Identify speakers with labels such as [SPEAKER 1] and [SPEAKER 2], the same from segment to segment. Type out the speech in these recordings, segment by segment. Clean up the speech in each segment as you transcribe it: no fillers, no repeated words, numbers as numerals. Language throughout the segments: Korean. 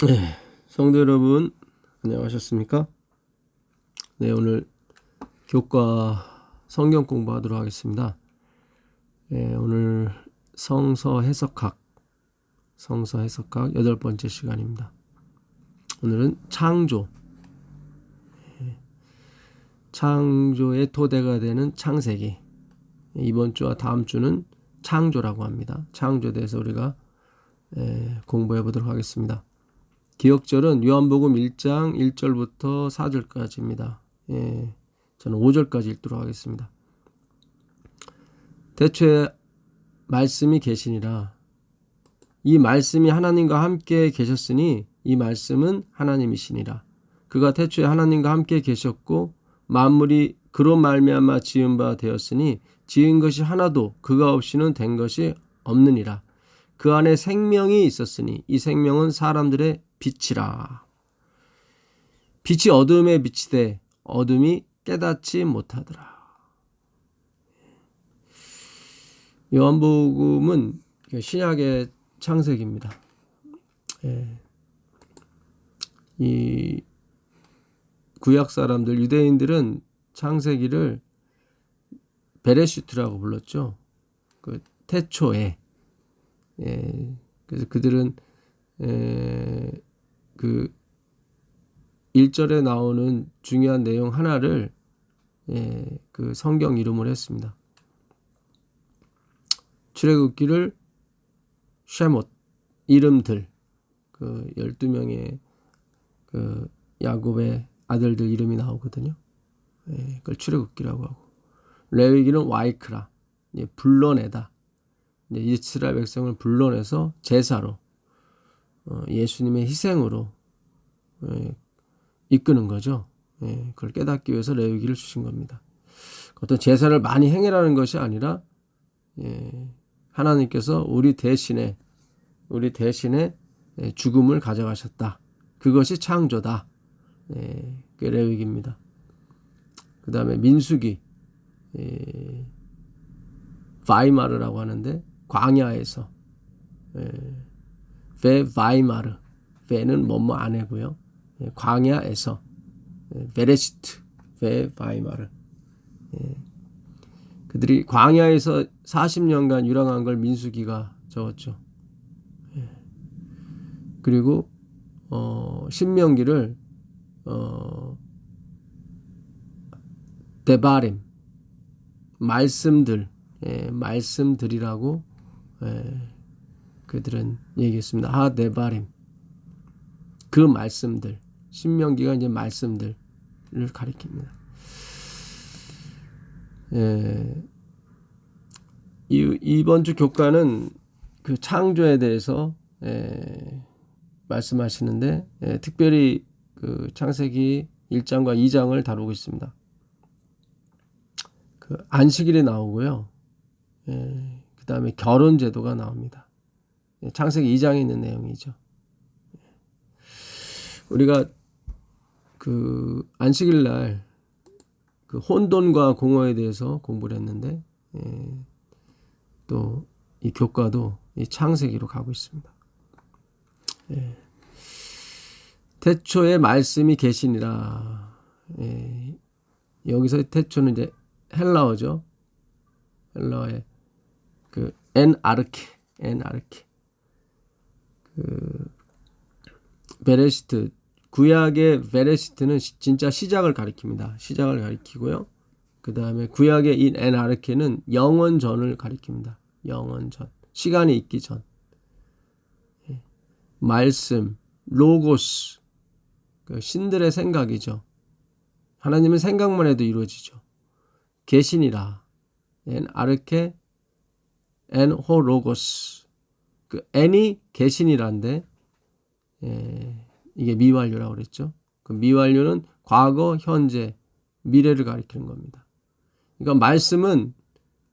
[SPEAKER 1] 네, 성도 여러분, 안녕하셨습니까? 네, 오늘 교과 성경 공부하도록 하겠습니다. 네, 오늘 성서 해석학 8번째 시간입니다. 오늘은 창조, 창조의 토대가 되는 창세기. 이번 주와 다음 주는 창조라고 합니다. 창조에 대해서 우리가 공부해 보도록 하겠습니다. 기억절은 요한복음 1장 1절부터 4절까지입니다. 저는 5절까지 읽도록 하겠습니다. 태초에 말씀이 계시니라. 이 말씀이 하나님과 함께 계셨으니 이 말씀은 하나님이시니라. 그가 태초에 하나님과 함께 계셨고 만물이 그로 말미암아 지은 바 되었으니 지은 것이 하나도 그가 없이는 된 것이 없느니라. 그 안에 생명이 있었으니 이 생명은 사람들의 빛이라. 빛이 어둠에 비치되 어둠이 깨닫지 못하더라. 요한복음은 신약의 창세기입니다. 이 구약 사람들, 유대인들은 창세기를 베레시트라고 불렀죠. 그 태초에. 그래서 그들은 그 1절에 나오는 중요한 내용 하나를 그 성경 이름을 했습니다. 출애굽기를 쉐못, 이름들, 그 12명의 그 야곱의 아들들 이름이 나오거든요. 그걸 출애굽기라고 하고, 레위기는 와이크라, 불러내다. 이스라엘 백성을 불러내서 제사로, 예수님의 희생으로 이끄는 거죠. 그걸 깨닫기 위해서 레위기를 주신 겁니다. 어떤 제사를 많이 행해라는 것이 아니라 하나님께서 우리 대신에 죽음을 가져가셨다. 그것이 창조다. 그게 레위기입니다. 그 다음에 민수기, 바이마르라고 하는데 광야에서, 베 바이마르, 베는 뭐뭐 아내고요. 광야에서, 베레시트, 베 바이마르. 그들이 광야에서 40년간 유랑한 걸 민수기가 적었죠. 그리고 신명기를 데바림, 말씀들이라고 그들은 얘기했습니다. 하데바림, 그 말씀들, 신명기가 이제 말씀들을 가리킵니다. 이번 주 교과는 그 창조에 대해서 말씀하시는데 특별히 그 창세기 1장과 2장을 다루고 있습니다. 그 안식일이 나오고요. 그 다음에 결혼 제도가 나옵니다. 창세기 2장에 있는 내용이죠. 우리가 그 안식일 날 그 혼돈과 공허에 대해서 공부를 했는데 또 이 교과도 이 창세기로 가고 있습니다. 태초에 말씀이 계시니라. 여기서 태초는 이제 헬라어죠. 헬라어의 그 엔아르케. 그 베레시트, 구약의 베레시트는 진짜 시작을 가리킵니다. 시작을 가리키고요. 그 다음에 구약의 이 엔아르케는 영원 전을 가리킵니다. 영원 전, 시간이 있기 전. 말씀, 로고스, 그 신들의 생각이죠. 하나님은 생각만 해도 이루어지죠. 계시니라, 엔아르케, 엔호로고스. 그 엔이 계시니라인데 이게 미완료라고 그랬죠. 그 미완료는 과거, 현재, 미래를 가리키는 겁니다. 그러니까 말씀은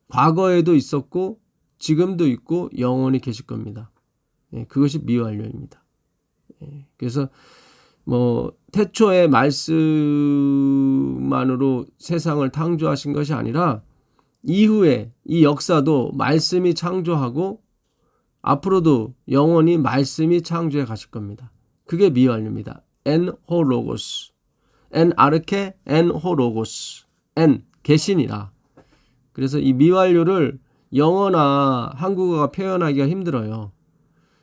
[SPEAKER 1] 과거에도 있었고 지금도 있고 영원히 계실 겁니다. 그것이 미완료입니다. 그래서 뭐 태초의 말씀만으로 세상을 창조하신 것이 아니라 이후에 이 역사도 말씀이 창조하고 앞으로도 영원히 말씀이 창조해 가실 겁니다. 그게 미완료입니다. 엔 호 로고스. 엔 아르케 엔 호 로고스. 엔 계시니라. 그래서 이 미완료를 영어나 한국어가 표현하기가 힘들어요.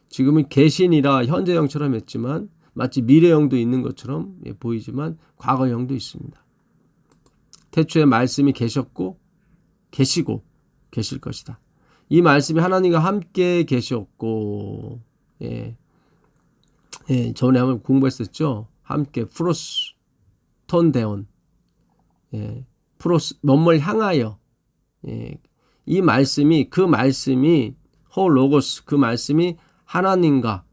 [SPEAKER 1] 지금은 계시니라 현재형처럼 했지만 마치 미래형도 있는 것처럼 보이지만 과거형도 있습니다. 태초에 말씀이 계셨고 계시고 계실 것이다. 이 말씀이 하나님과 함께 계셨고, 전에 한번 공부했었죠. 함께 프로스 톤데온, 프로스 뭔뭘 향하여, 이 말씀이 그 말씀이 호 로고스 그 말씀이 하나님과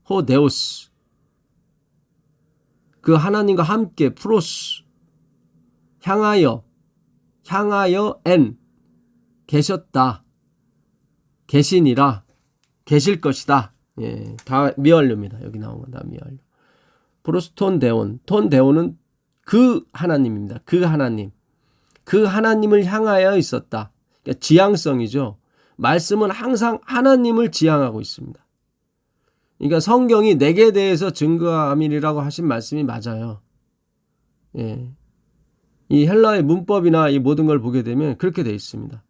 [SPEAKER 1] 호 데오스 그 하나님과 함께 프로스 향하여 엔 계셨다. 계시니라. 계실 것이다. 다 미완료입니다. 여기 나온 건 다 미완료. 프로스톤 데온. 톤 데온은 그 하나님입니다. 그 하나님. 그 하나님을 향하여 있었다. 그러니까 지향성이죠. 말씀은 항상 하나님을 지향하고 있습니다. 그러니까 성경이 내게 대해서 증거함이라고 하신 말씀이 맞아요. 이 헬라의 문법이나 이 모든 걸 보게 되면 그렇게 되어 있습니다.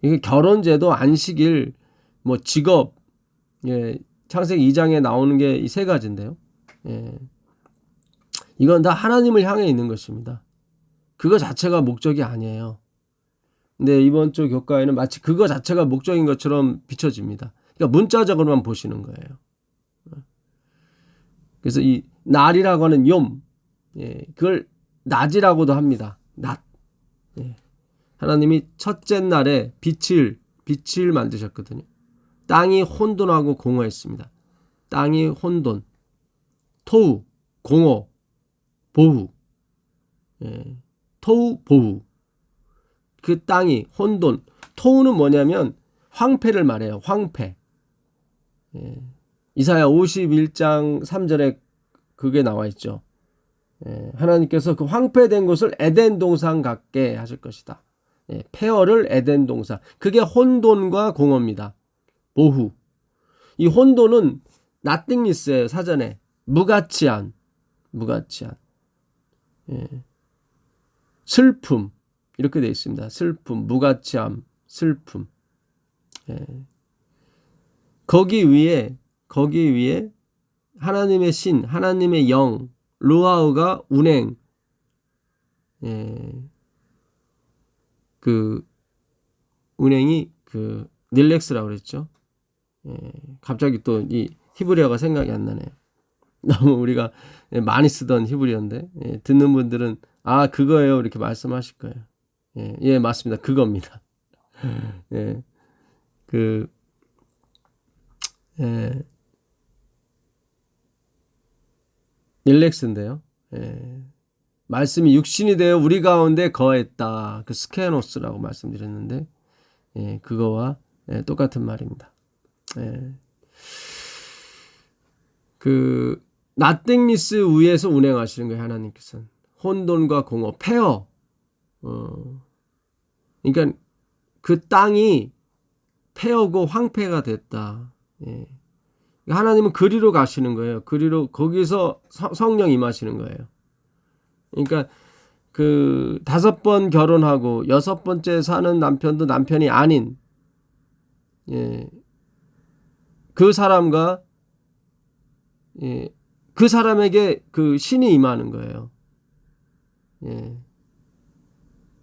[SPEAKER 1] 이게 결혼제도, 안식일, 뭐 직업, 창세기 2장에 나오는 게 이 세 가지인데요. 이건 다 하나님을 향해 있는 것입니다. 그거 자체가 목적이 아니에요. 근데 이번 주 교과에는 마치 그거 자체가 목적인 것처럼 비춰집니다. 그러니까 문자적으로만 보시는 거예요. 그래서 이 날이라고 하는 욤, 그걸 낮이라고도 합니다. 낮. 하나님이 첫째 날에 빛을 만드셨거든요. 땅이 혼돈하고 공허했습니다. 땅이 혼돈, 토우, 공허, 보후, 토우, 보후. 그 땅이 혼돈, 토우는 뭐냐면 황폐를 말해요. 황폐. 이사야 51장 3절에 그게 나와 있죠. 하나님께서 그 황폐된 곳을 에덴 동산 같게 하실 것이다. 폐허를 에덴 동산. 그게 혼돈과 공허입니다. 보후. 이 혼돈은 nothingness예요. 사전에. 무가치한. 슬픔. 이렇게 되어 있습니다. 슬픔, 무가치함, 슬픔. 거기 위에 하나님의 신, 하나님의 영, 루아우가 운행, 그 운행이 그 닐렉스라고 그랬죠. 갑자기 또 이 히브리어가 생각이 안 나네요. 너무 우리가 많이 쓰던 히브리어인데 듣는 분들은 아 그거예요 이렇게 말씀하실 거예요. 예 맞습니다. 그겁니다. 닐렉스인데요. 말씀이 육신이 되어 우리 가운데 거했다. 그 스케노스라고 말씀드렸는데 그거와 똑같은 말입니다. 그 nothingness 위에서 운행하시는 거예요. 하나님께서는 혼돈과 공허, 폐허. 그러니까 그 땅이 폐허고 황폐가 됐다. 하나님은 그리로 가시는 거예요. 그리로 거기서 성령 임하시는 거예요. 그러니까 그 5번 결혼하고 6번째 사는 남편도 남편이 아닌 그 사람과 그 사람에게 그 신이 임하는 거예요.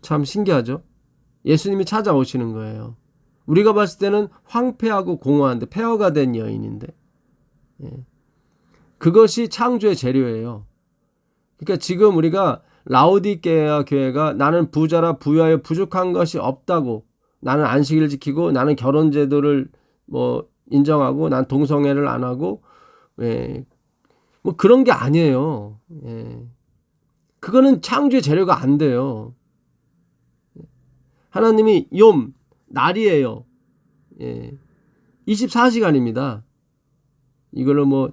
[SPEAKER 1] 참 신기하죠? 예수님이 찾아오시는 거예요. 우리가 봤을 때는 황폐하고 공허한데 폐허가 된 여인인데 그것이 창조의 재료예요. 그러니까 지금 우리가 라오디게아 교회가 나는 부자라 부유하여 부족한 것이 없다고 나는 안식일을 지키고 나는 결혼 제도를 뭐 인정하고 난 동성애를 안 하고 뭐 그런 게 아니에요. 그거는 창조의 재료가 안 돼요. 하나님이 욤 날이에요. 24시간입니다. 이걸로 뭐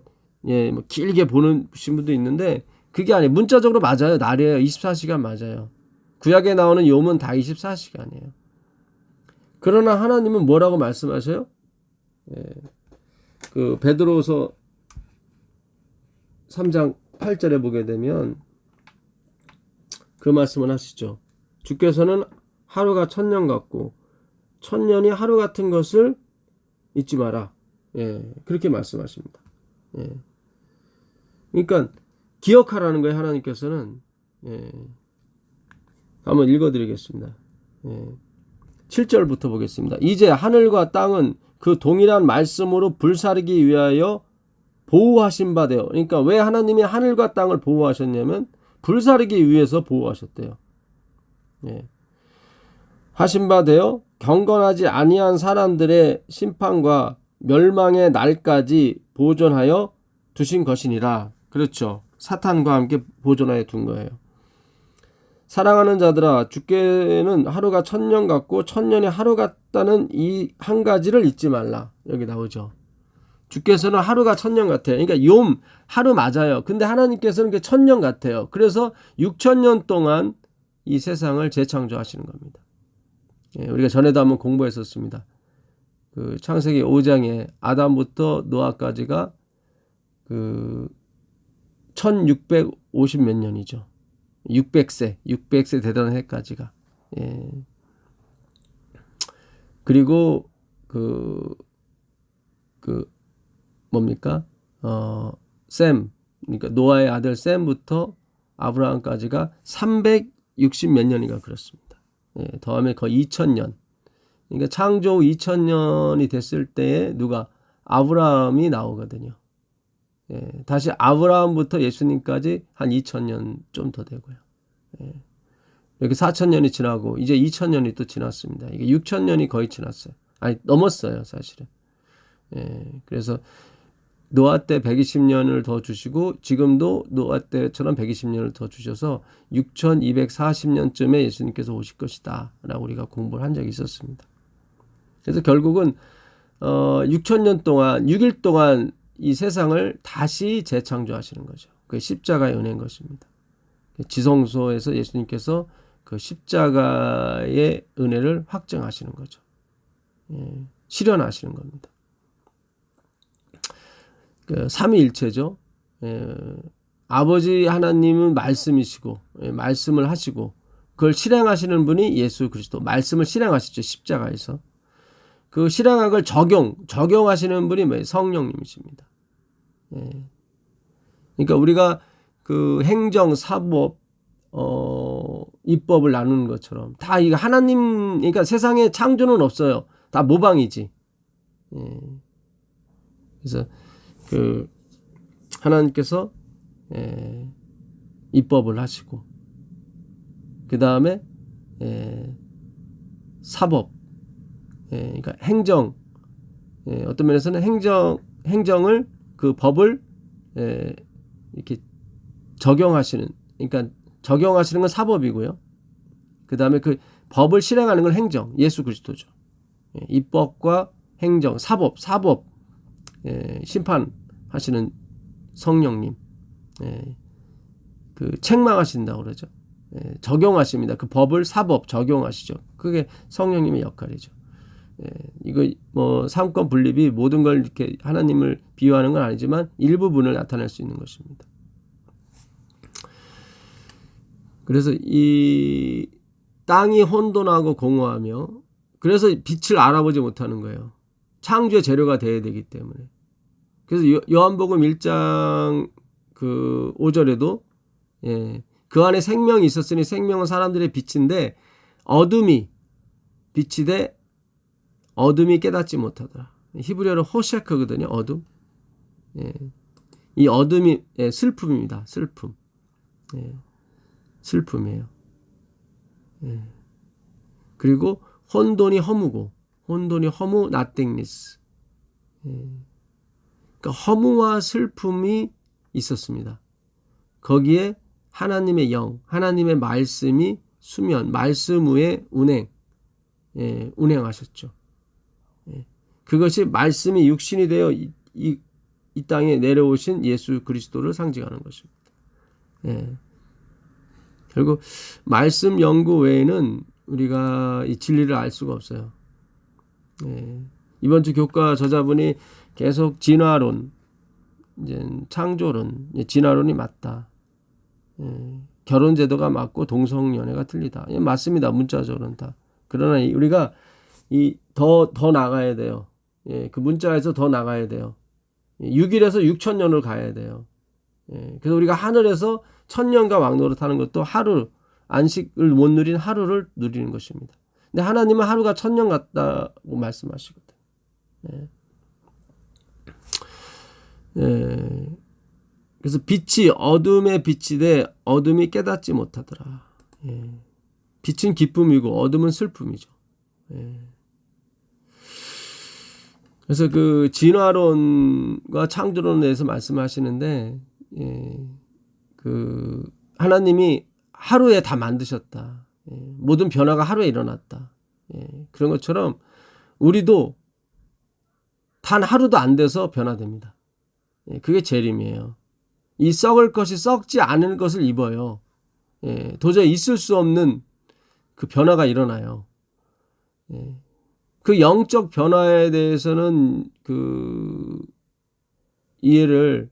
[SPEAKER 1] 길게 보는 분도 있는데 그게 아니에요. 문자적으로 맞아요. 날이에요. 24시간 맞아요. 구약에 나오는 욤은 다 24시간이에요. 그러나 하나님은 뭐라고 말씀하셔요? 그 베드로서 3장 8절에 보게 되면 그 말씀을 하시죠. 주께서는 하루가 1000년 같고 1000년이 하루 같은 것을 잊지 마라. 예, 그렇게 말씀하십니다. 예. 그러니까 기억하라는 거예요. 하나님께서는. 예. 한번 읽어드리겠습니다. 예. 7절부터 보겠습니다. 이제 하늘과 땅은 그 동일한 말씀으로 불사르기 위하여 보호하신 바 되어. 그러니까 왜 하나님이 하늘과 땅을 보호하셨냐면 불사르기 위해서 보호하셨대요. 예. 하신 바 되어 경건하지 아니한 사람들의 심판과 멸망의 날까지 보존하여 두신 것이니라. 그렇죠. 사탄과 함께 보존하여 둔 거예요. 사랑하는 자들아, 주께는 하루가 1000년 같고 1000년이 하루 같다는 이 한 가지를 잊지 말라. 여기 나오죠. 주께서는 하루가 1000년 같아요. 그러니까 욤 하루 맞아요. 근데 하나님께서는 1000년 같아요. 그래서 6000년 동안 이 세상을 재창조하시는 겁니다. 예, 우리가 전에도 한번 공부했었습니다. 그 창세기 5장에 아담부터 노아까지가 그 1650 몇 년이죠. 600세 되던 해까지가. 예. 그리고 뭡니까? 셈, 그러니까 노아의 아들 셈부터 아브라함까지가 360 몇 년인가 그렇습니다. 예, 더하면 거의 2000년. 그러니까 창조 2000년이 됐을 때에 누가 아브라함이 나오거든요. 예, 다시 아브라함부터 예수님까지 한 2000년 좀 더 되고요. 예, 이렇게 4000년이 지나고 이제 2000년이 또 지났습니다. 이게 6000년이 거의 지났어요. 아니 넘었어요, 사실은. 예, 그래서 노아 때 120년을 더 주시고 지금도 노아 때처럼 120년을 더 주셔서 6240년쯤에 예수님께서 오실 것이다 라고 우리가 공부를 한 적이 있었습니다. 그래서 결국은 6000년 동안 6일 동안 이 세상을 다시 재창조하시는 거죠. 그게 십자가의 은혜인 것입니다. 지성소에서 예수님께서 그 십자가의 은혜를 확증하시는 거죠. 예, 실현하시는 겁니다. 그 삼위일체죠. 예, 아버지 하나님은 말씀이시고 말씀을 하시고 그걸 실행하시는 분이 예수 그리스도. 말씀을 실행하시죠. 십자가에서. 그 실행학을 적용하시는 분이 뭐예요? 성령님이십니다. 예. 그러니까 우리가 그 행정, 사법, 입법을 나누는 것처럼 다 이거 하나님, 그러니까 세상에 창조는 없어요. 다 모방이지. 예. 그래서 그 하나님께서 입법을 하시고 그 다음에 사법, 그러니까 행정, 어떤 면에서는 행정을 그 법을 이렇게 적용하시는, 그러니까 적용하시는 건 사법이고요. 그 다음에 그 법을 실행하는 건 행정, 예수 그리스도죠. 입법과 행정, 사법, 심판하시는 성령님, 그 책망하신다고 그러죠. 적용하십니다. 그 법을 사법 적용하시죠. 그게 성령님의 역할이죠. 이거 뭐 삼권 분립이 모든 걸 이렇게 하나님을 비유하는 건 아니지만 일부분을 나타낼 수 있는 것입니다. 그래서 이 땅이 혼돈하고 공허하며 그래서 빛을 알아보지 못하는 거예요. 창조의 재료가 되어야 되기 때문에. 그래서 요한복음 1장 그 5절에도 그 안에 생명이 있었으니 생명은 사람들의 빛인데 어둠이 빛이되 어둠이 깨닫지 못하더라. 히브리어로 호셰크거든요. 어둠. 이 어둠이 슬픔입니다. 슬픔. 슬픔이에요. 그리고 혼돈이 허무고 혼돈이 허무 nothingness. 그러니까 허무와 슬픔이 있었습니다. 거기에 하나님의 영, 하나님의 말씀이 수면, 말씀 위에 운행하셨죠. 그것이 말씀이 육신이 되어 이 땅에 내려오신 예수 그리스도를 상징하는 것입니다. 결국 말씀 연구 외에는 우리가 이 진리를 알 수가 없어요. 이번 주 교과 저자분이 계속 진화론, 이제 창조론, 진화론이 맞다. 결혼 제도가 맞고 동성연애가 틀리다. 맞습니다. 문자적으로는 다. 그러나 우리가 더 나가야 돼요. 그 문자에서 더 나가야 돼요. 6일에서 6천년을 가야 돼요. 그래서 우리가 하늘에서 1000년과 왕노릇 하는 것도 하루, 안식을 못 누린 하루를 누리는 것입니다. 근데 하나님은 하루가 1000년 같다고 말씀하시거든요. 그래서 빛이 어둠에 비치되 어둠이 깨닫지 못하더라. 빛은 기쁨이고 어둠은 슬픔이죠. 그래서 그 진화론과 창조론에 대해서 말씀하시는데, 그 하나님이 하루에 다 만드셨다. 모든 변화가 하루에 일어났다. 그런 것처럼 우리도 단 하루도 안 돼서 변화됩니다. 그게 재림이에요. 이 썩을 것이 썩지 않을 것을 입어요. 도저히 있을 수 없는 그 변화가 일어나요. 그 영적 변화에 대해서는 그 이해를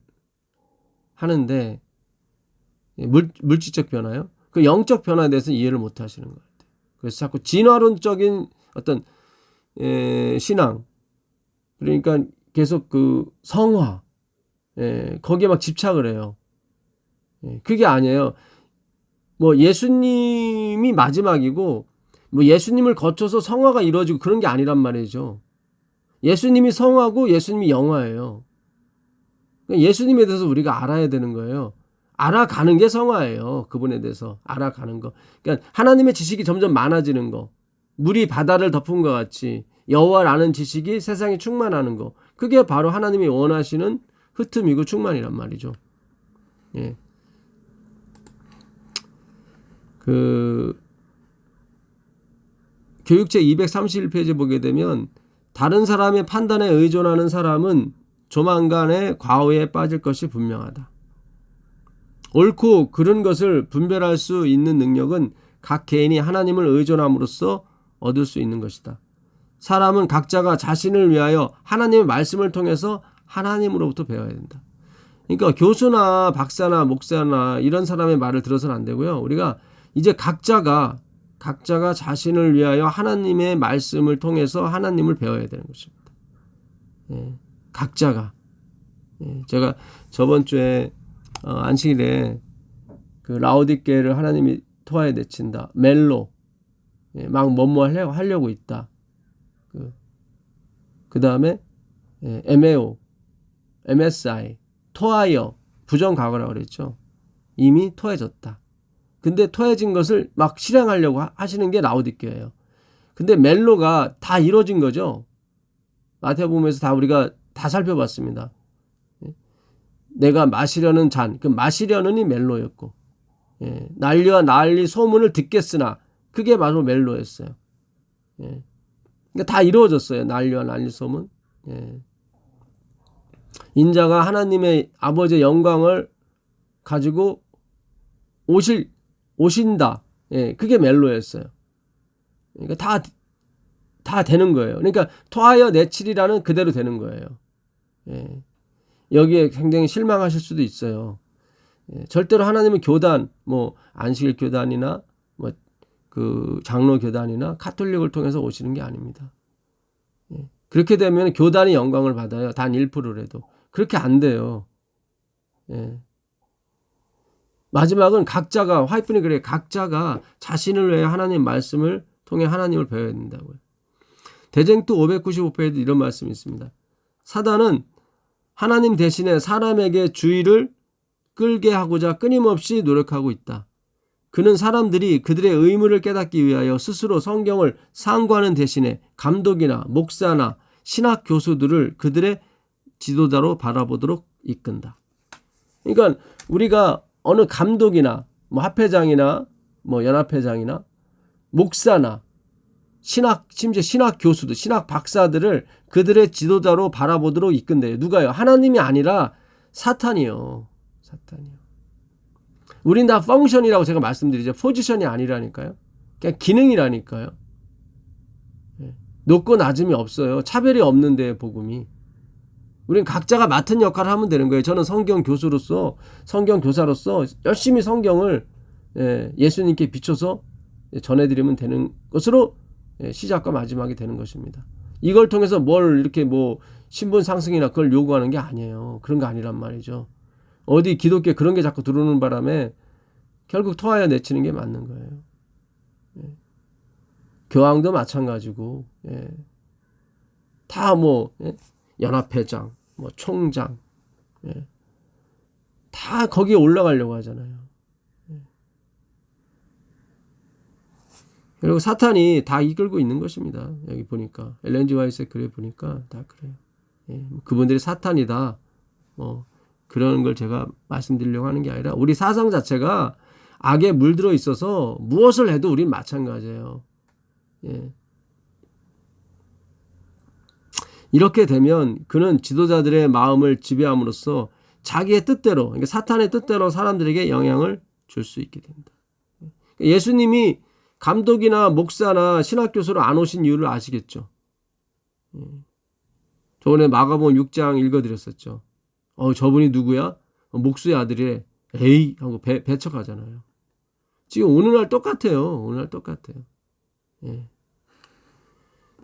[SPEAKER 1] 하는데, 물질적 변화요. 그 영적 변화에 대해서는 이해를 못 하시는 것 같아요. 그래서 자꾸 진화론적인 어떤 신앙, 그러니까 계속 그 성화, 거기에 막 집착을 해요. 그게 아니에요. 뭐 예수님이 마지막이고 뭐 예수님을 거쳐서 성화가 이루어지고 그런 게 아니란 말이죠. 예수님이 성화고 예수님이 영화예요. 예수님에 대해서 우리가 알아야 되는 거예요. 알아가는 게 성화예요. 그분에 대해서 알아가는 거. 그러니까 하나님의 지식이 점점 많아지는 거. 물이 바다를 덮은 것 같이 여호와를 아는 지식이 세상에 충만하는 거. 그게 바로 하나님이 원하시는 흩음이고 충만이란 말이죠. 그 교육책 231페이지 보게 되면 다른 사람의 판단에 의존하는 사람은 조만간에 과오에 빠질 것이 분명하다. 옳고 그른 것을 분별할 수 있는 능력은 각 개인이 하나님을 의존함으로써 얻을 수 있는 것이다. 사람은 각자가 자신을 위하여 하나님의 말씀을 통해서 하나님으로부터 배워야 된다. 그러니까 교수나 박사나 목사나 이런 사람의 말을 들어서는 안 되고요. 우리가 이제 각자가 자신을 위하여 하나님의 말씀을 통해서 하나님을 배워야 되는 것입니다. 각자가. 제가 저번 주에 안식일에 그 라오디게를 하나님이 토하에 내친다. 멜로. 막 뭐뭐 하려고 있다. 그 다음에 에메오, MSI, 토하여, 부정과거라고 그랬죠. 이미 토해졌다. 근데 토해진 것을 막 실행하려고 하시는 게 라오디게예요. 근데 멜로가 다 이루어진 거죠. 마태복음에서 다 우리가 다 살펴봤습니다. 내가 마시려는 잔, 그 마시려는이 멜로였고, 난리와 난리 소문을 듣겠으나 그게 바로 멜로였어요. 그러니까 다 이루어졌어요. 난리와 난리 소문. 인자가 하나님의 아버지의 영광을 가지고 오신다. 그게 멜로였어요. 그러니까 다 되는 거예요. 그러니까 토하여 내칠이라는 그대로 되는 거예요. 여기에 굉장히 실망하실 수도 있어요. 절대로 하나님은 교단, 뭐 안식일 교단이나 뭐 그 장로 교단이나 카톨릭을 통해서 오시는 게 아닙니다. 그렇게 되면 교단이 영광을 받아요. 단 1%라도. 그렇게 안 돼요. 마지막은 각자가, 화이트니 그래, 각자가 자신을 위해 하나님 말씀을 통해 하나님을 배워야 된다고요. 대쟁투 595페이지 이런 말씀이 있습니다. 사단은 하나님 대신에 사람에게 주의를 끌게 하고자 끊임없이 노력하고 있다. 그는 사람들이 그들의 의무를 깨닫기 위하여 스스로 성경을 상고하는 대신에 감독이나 목사나 신학 교수들을 그들의 지도자로 바라보도록 이끈다. 그러니까 우리가 어느 감독이나 뭐 합회장이나 뭐 연합회장이나 목사나 심지어 신학 교수들, 신학 박사들을 그들의 지도자로 바라보도록 이끈대요. 누가요? 하나님이 아니라 사탄이요. 사탄이요. 우린 다 펑션이라고 제가 말씀드리죠. 포지션이 아니라니까요. 그냥 기능이라니까요. 높고 낮음이 없어요. 차별이 없는데 복음이. 우린 각자가 맡은 역할을 하면 되는 거예요. 저는 성경 교수로서, 성경 교사로서 열심히 성경을 예수님께 비춰서 전해드리면 되는 것으로 시작과 마지막이 되는 것입니다. 이걸 통해서 뭘 이렇게 뭐 신분 상승이나 그걸 요구하는 게 아니에요. 그런 거 아니란 말이죠. 어디 기독교에 그런 게 자꾸 들어오는 바람에 결국 토하여 내치는 게 맞는 거예요. 교황도 마찬가지고, 다 뭐 연합회장, 뭐 총장, 다 거기에 올라가려고 하잖아요. 그리고 사탄이 다 이끌고 있는 것입니다. 여기 보니까 엘렌 G. 화이트의 글에 보니까 다 그래요. 그분들이 사탄이다. 그런 걸 제가 말씀드리려고 하는 게 아니라 우리 사상 자체가 악에 물들어 있어서 무엇을 해도 우린 마찬가지예요. 이렇게 되면 그는 지도자들의 마음을 지배함으로써 자기의 뜻대로, 그러니까 사탄의 뜻대로 사람들에게 영향을 줄 수 있게 된다. 예수님이 감독이나 목사나 신학교수로 안 오신 이유를 아시겠죠? 저번에 마가복음 6장 읽어드렸었죠. 저분이 누구야? 목수의 아들이래. 에이 하고 배척하잖아요. 지금 오늘날 똑같아요. 오늘날 똑같아요.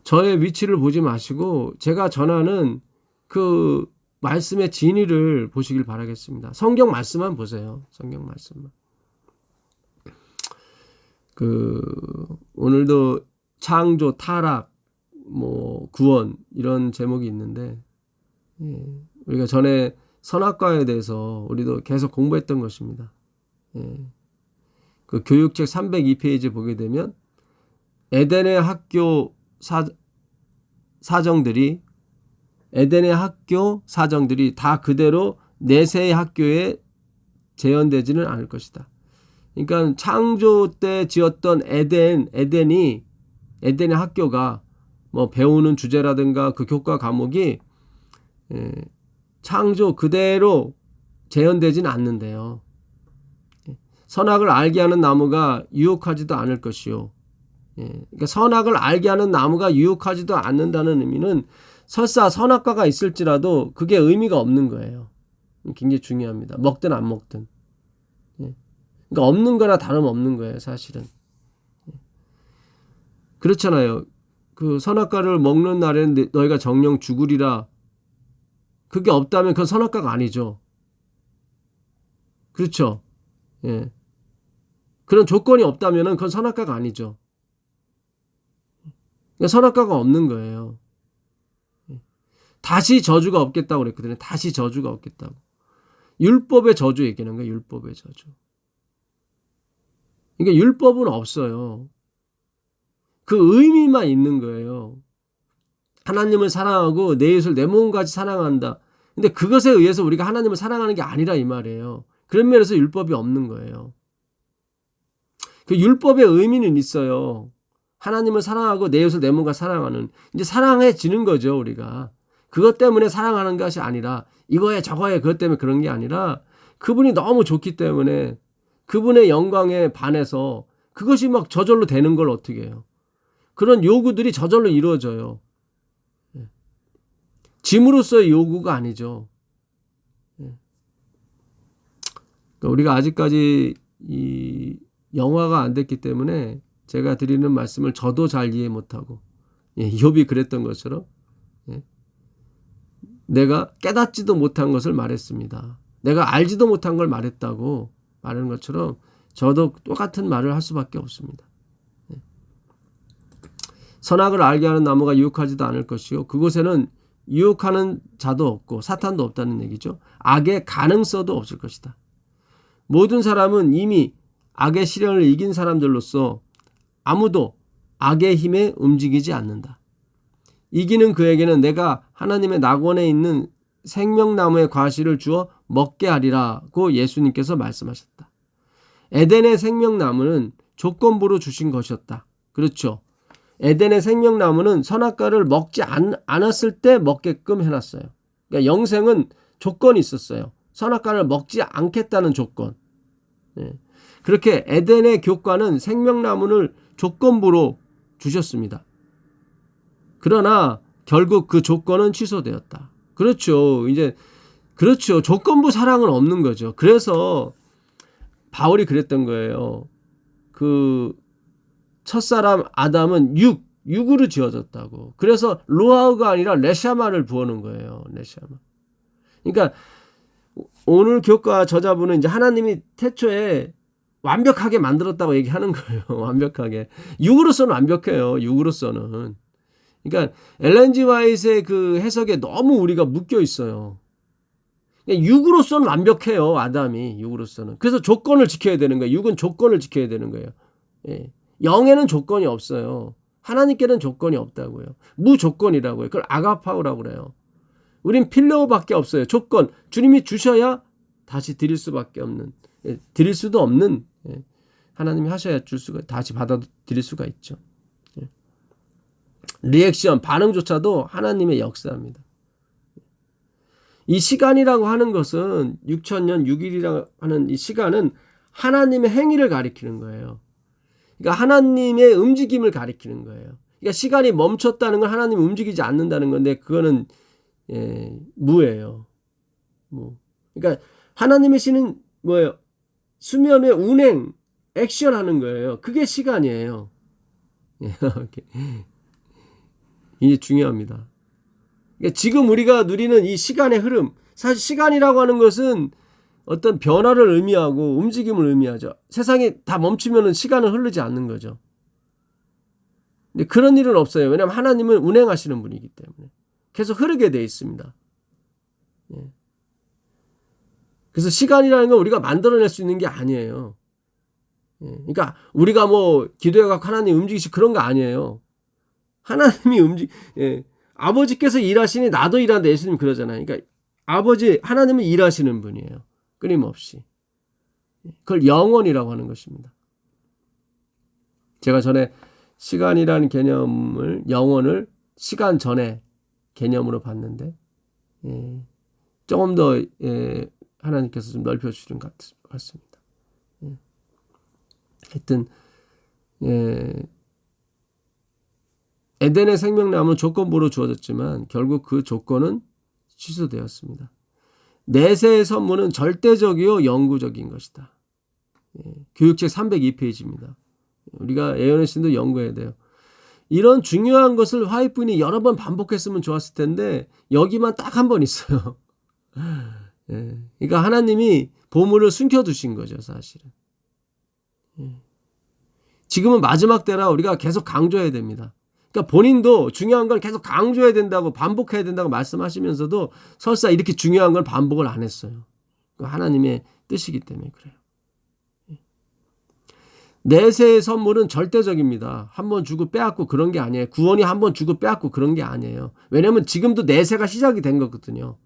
[SPEAKER 1] 저의 위치를 보지 마시고 제가 전하는 그 말씀의 진리를 보시길 바라겠습니다. 성경 말씀만 보세요. 성경 말씀만. 오늘도 창조, 타락, 뭐 구원 이런 제목이 있는데 우리가 전에 선악과에 대해서 우리도 계속 공부했던 것입니다. 그 교육책 302페이지 보게 되면 에덴의 학교 사정들이 다 그대로 내세의 학교에 재현되지는 않을 것이다. 그러니까 창조 때 지었던 에덴의 학교가 뭐 배우는 주제라든가 그 교과 과목이 창조 그대로 재현되지는 않는데요. 선악을 알게 하는 나무가 유혹하지도 않을 것이요. 그러니까 선악을 알게 하는 나무가 유혹하지도 않는다는 의미는 설사 선악과가 있을지라도 그게 의미가 없는 거예요. 굉장히 중요합니다. 먹든 안 먹든. 그러니까 없는 거나 다름없는 거예요, 사실은. 그렇잖아요. 그 선악과를 먹는 날에는 너희가 정령 죽으리라. 그게 없다면 그건 선악과가 아니죠. 그렇죠. 그런 조건이 없다면 그건 선악과가 아니죠. 그러니까 선악과가 없는 거예요. 다시 저주가 없겠다고 그랬거든요. 다시 저주가 없겠다고. 율법의 저주 얘기하는 거예요. 율법의 저주. 그러니까 율법은 없어요. 그 의미만 있는 거예요. 하나님을 사랑하고 내 이웃을 내 몸같이 사랑한다. 근데 그것에 의해서 우리가 하나님을 사랑하는 게 아니라 이 말이에요. 그런 면에서 율법이 없는 거예요. 그 율법의 의미는 있어요. 하나님을 사랑하고 내 이웃을 내 몸과 사랑하는, 이제 사랑해지는 거죠, 우리가. 그것 때문에 사랑하는 것이 아니라 이거에 저거에 그것 때문에 그런 게 아니라 그분이 너무 좋기 때문에 그분의 영광에 반해서 그것이 막 저절로 되는 걸 어떻게 해요. 그런 요구들이 저절로 이루어져요. 짐으로서의 요구가 아니죠. 그러니까 우리가 아직까지 이 영화가 안 됐기 때문에 제가 드리는 말씀을 저도 잘 이해 못하고, 욥이 그랬던 것처럼 내가 깨닫지도 못한 것을 말했습니다. 내가 알지도 못한 걸 말했다고 말하는 것처럼 저도 똑같은 말을 할 수밖에 없습니다. 선악을 알게 하는 나무가 유혹하지도 않을 것이요. 그곳에는 유혹하는 자도 없고 사탄도 없다는 얘기죠. 악의 가능성도 없을 것이다. 모든 사람은 이미 악의 시련을 이긴 사람들로서 아무도 악의 힘에 움직이지 않는다. 이기는 그에게는 내가 하나님의 낙원에 있는 생명나무의 과실을 주어 먹게 하리라고 예수님께서 말씀하셨다. 에덴의 생명나무는 조건부로 주신 것이었다. 그렇죠. 에덴의 생명나무는 선악과를 먹지 않았을 때 먹게끔 해놨어요. 그러니까 영생은 조건이 있었어요. 선악과를 먹지 않겠다는 조건. 그렇게 에덴의 교과는 생명나무를 조건부로 주셨습니다. 그러나 결국 그 조건은 취소되었다. 그렇죠. 이제 그렇죠. 조건부 사랑은 없는 거죠. 그래서 바울이 그랬던 거예요. 그 첫사람 아담은 육으로 지어졌다고. 그래서 로아우가 아니라 레샤마를 부어놓은 거예요. 레샤마. 그러니까 오늘 교과 저자분은 이제 하나님이 태초에 완벽하게 만들었다고 얘기하는 거예요. 완벽하게. 육으로서는 완벽해요. 육으로서는. 그러니까 엘렌 지 화이트의 그 해석에 너무 우리가 묶여 있어요. 육으로서는 완벽해요. 아담이 육으로서는. 그래서 조건을 지켜야 되는 거예요. 육은 조건을 지켜야 되는 거예요. 예. 영에는 조건이 없어요. 하나님께는 조건이 없다고요. 무조건이라고요. 그걸 아가파우라고 그래요. 우린 필요밖에 없어요. 조건. 주님이 주셔야 다시 드릴 수밖에 없는, 드릴 수도 없는, 하나님이 하셔야 줄 수가, 다시 받아들일 수가 있죠. 리액션, 반응조차도 하나님의 역사입니다. 이 시간이라고 하는 것은 6,000년, 6일이라고 하는 이 시간은 하나님의 행위를 가리키는 거예요. 그러니까 하나님의 움직임을 가리키는 거예요. 그러니까 시간이 멈췄다는 건 하나님이 움직이지 않는다는 건데 그거는 무예요. 무. 그러니까 하나님의 시는 뭐예요? 수면의 운행, 액션하는 거예요. 그게 시간이에요. 이게 중요합니다. 그러니까 지금 우리가 누리는 이 시간의 흐름, 사실 시간이라고 하는 것은 어떤 변화를 의미하고 움직임을 의미하죠. 세상이 다 멈추면 시간은 흐르지 않는 거죠. 근데 그런 일은 없어요. 왜냐하면 하나님은 운행하시는 분이기 때문에 계속 흐르게 되어 있습니다. 그래서 시간이라는 건 우리가 만들어낼 수 있는 게 아니에요. 그러니까 우리가 뭐 기도해갖고 하나님 움직이시 그런 거 아니에요. 하나님이 아버지께서 일하시니 나도 일한다. 예수님 그러잖아요. 그러니까 하나님은 일하시는 분이에요. 끊임없이. 그걸 영원이라고 하는 것입니다. 제가 전에 시간이라는 개념을, 영원을 시간 전에 개념으로 봤는데, 조금 더 하나님께서 좀 넓혀주시는 것 같습니다. 하여튼 에덴의 생명나무는 조건부로 주어졌지만 결국 그 조건은 취소되었습니다. 내세의 선물은 절대적이요 영구적인 것이다. 교육책 302페이지입니다. 우리가 예언의 신도 연구해야 돼요. 이런 중요한 것을 화이트분이 여러 번 반복했으면 좋았을 텐데 여기만 딱 한 번 있어요. 그러니까 하나님이 보물을 숨겨두신 거죠, 사실은. 지금은 마지막 때라 우리가 계속 강조해야 됩니다. 그러니까 본인도 중요한 걸 계속 강조해야 된다고, 반복해야 된다고 말씀하시면서도 설사 이렇게 중요한 걸 반복을 안 했어요. 하나님의 뜻이기 때문에 그래요. 내세의 선물은 절대적입니다. 한 번 주고 빼앗고 그런 게 아니에요. 구원이 한 번 주고 빼앗고 그런 게 아니에요. 왜냐하면 지금도 내세가 시작이 된 거거든요.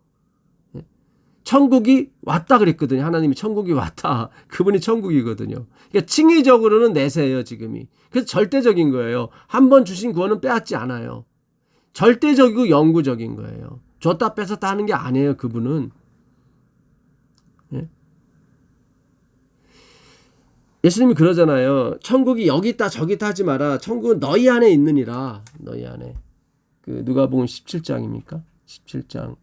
[SPEAKER 1] 천국이 왔다 그랬거든요. 하나님이 천국이 왔다. 그분이 천국이거든요. 그러니까 칭의적으로는 내세예요, 지금이. 그래서 절대적인 거예요. 한 번 주신 구원은 빼앗지 않아요. 절대적이고 영구적인 거예요. 줬다 뺏었다 하는 게 아니에요, 그분은. 예수님이 그러잖아요. 천국이 여기 있다 저기 있다 하지 마라. 천국은 너희 안에 있느니라. 너희 안에. 그 누가복음 17장입니까? 17장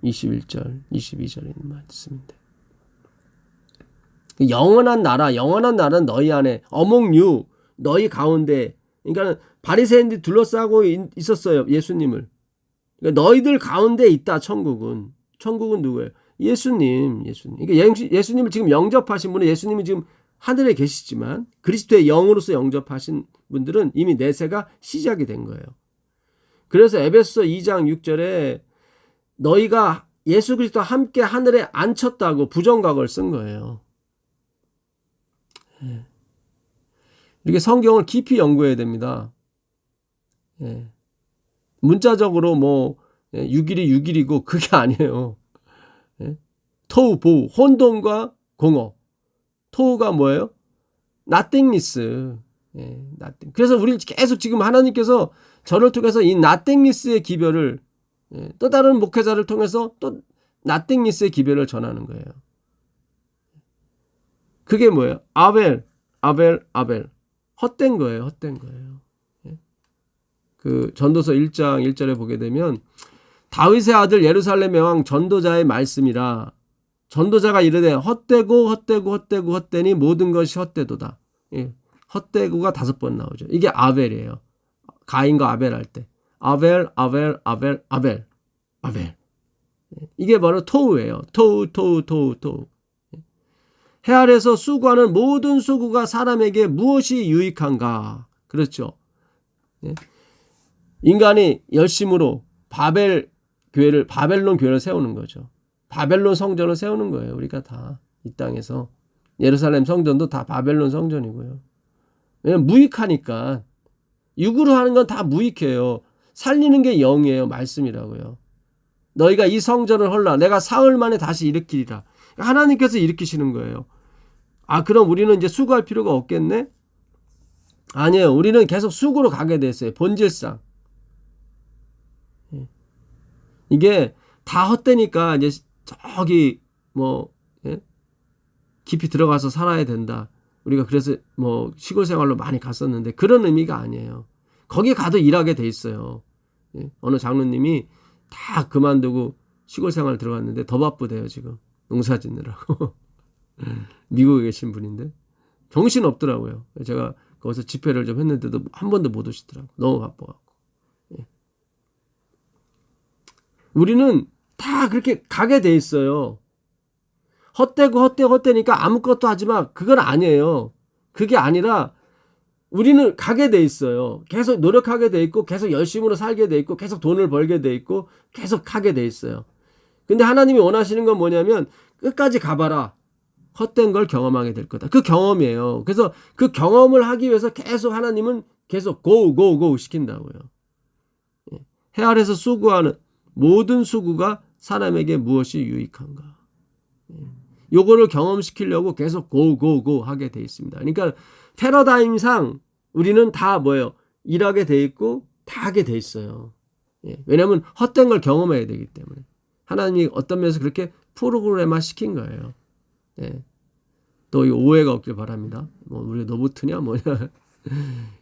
[SPEAKER 1] 21절 22절에 있는 말씀인데. 영원한 나라는 너희 안에, among you, 너희 가운데. 그러니까 바리새인들이 둘러싸고 있었어요, 예수님을. 그러니까 너희들 가운데 있다, 천국은. 천국은 누구예요? 예수님. 그러니까 예수님을 지금 영접하신 분은, 예수님이 지금 하늘에 계시지만 그리스도의 영으로서 영접하신 분들은 이미 내세가 시작이 된 거예요. 그래서 에베소서 2장 6절에 너희가 예수 그리스도와 함께 하늘에 앉혔다고 부정각을 쓴 거예요. 이렇게 성경을 깊이 연구해야 됩니다. 문자적으로 뭐 6일이 6일이고 그게 아니에요. 토우, 보우, 혼돈과 공허. 토우가 뭐예요? nothingness. nothing. 그래서 우리 계속 지금 하나님께서 저를 통해서 이 nothingness의 기별을, 또 다른 목회자를 통해서 또 nothingness의 기별을 전하는 거예요. 그게 뭐예요? 아벨. 헛된 거예요. 그 전도서 1장 1절에 보게 되면 다윗의 아들 예루살렘의 왕 전도자의 말씀이라. 전도자가 이르되 헛되고 헛되고 헛되고 헛되니 모든 것이 헛되도다. 예, 헛되고가 5번 나오죠. 이게 아벨이에요. 가인과 아벨 할 때. 아벨, 아벨, 아벨, 아벨, 아벨. 이게 바로 토우예요. 토우, 토우, 토우, 토우. 해 아래서 수고하는 모든 수고가 사람에게 무엇이 유익한가? 그렇죠. 인간이 열심으로 바벨론 교회를 세우는 거죠. 바벨론 성전을 세우는 거예요. 우리가 다 이 땅에서. 예루살렘 성전도 다 바벨론 성전이고요. 왜냐면 무익하니까. 육으로 하는 건 다 무익해요. 살리는 게 영이에요. 말씀이라고요. 너희가 이 성전을 헐라. 내가 사흘 만에 다시 일으키리라. 하나님께서 일으키시는 거예요. 아, 그럼 우리는 이제 수고할 필요가 없겠네? 아니에요. 우리는 계속 수고로 가게 됐어요. 본질상. 이게 다 헛되니까 이제 저기 깊이 들어가서 살아야 된다. 우리가 그래서 시골 생활로 많이 갔었는데 그런 의미가 아니에요. 거기 가도 일하게 돼 있어요. 어느 장로님이 다 그만두고 시골 생활 들어갔는데 더 바쁘대요. 지금 농사 짓느라고. 미국에 계신 분인데 정신 없더라고요. 제가 거기서 집회를 좀 했는데도 한 번도 못 오시더라고요. 너무 바빠갖고. 우리는 다 그렇게 가게 돼 있어요. 헛되니까 아무것도 하지 마. 그건 아니에요. 그게 아니라 우리는 가게 돼 있어요. 계속 노력하게 돼 있고 계속 열심으로 살게 돼 있고 계속 돈을 벌게 돼 있고 계속 하게 돼 있어요. 근데 하나님이 원하시는 건 뭐냐면 끝까지 가봐라. 헛된 걸 경험하게 될 거다. 그 경험이에요. 그래서 그 경험을 하기 위해서 계속 하나님은 계속 go 시킨다고요. 해 아래서 수고하는 모든 수고가 사람에게 무엇이 유익한가. 요거를 경험시키려고 계속 go 하게 돼 있습니다. 그러니까 패러다임상 우리는 다 일하게 돼 있고 다 하게 돼 있어요. 왜냐하면 헛된 걸 경험해야 되기 때문에. 하나님이 어떤 면에서 그렇게 프로그램화 시킨 거예요. 또 이 오해가 없길 바랍니다. 우리가 너 붙으냐 뭐냐.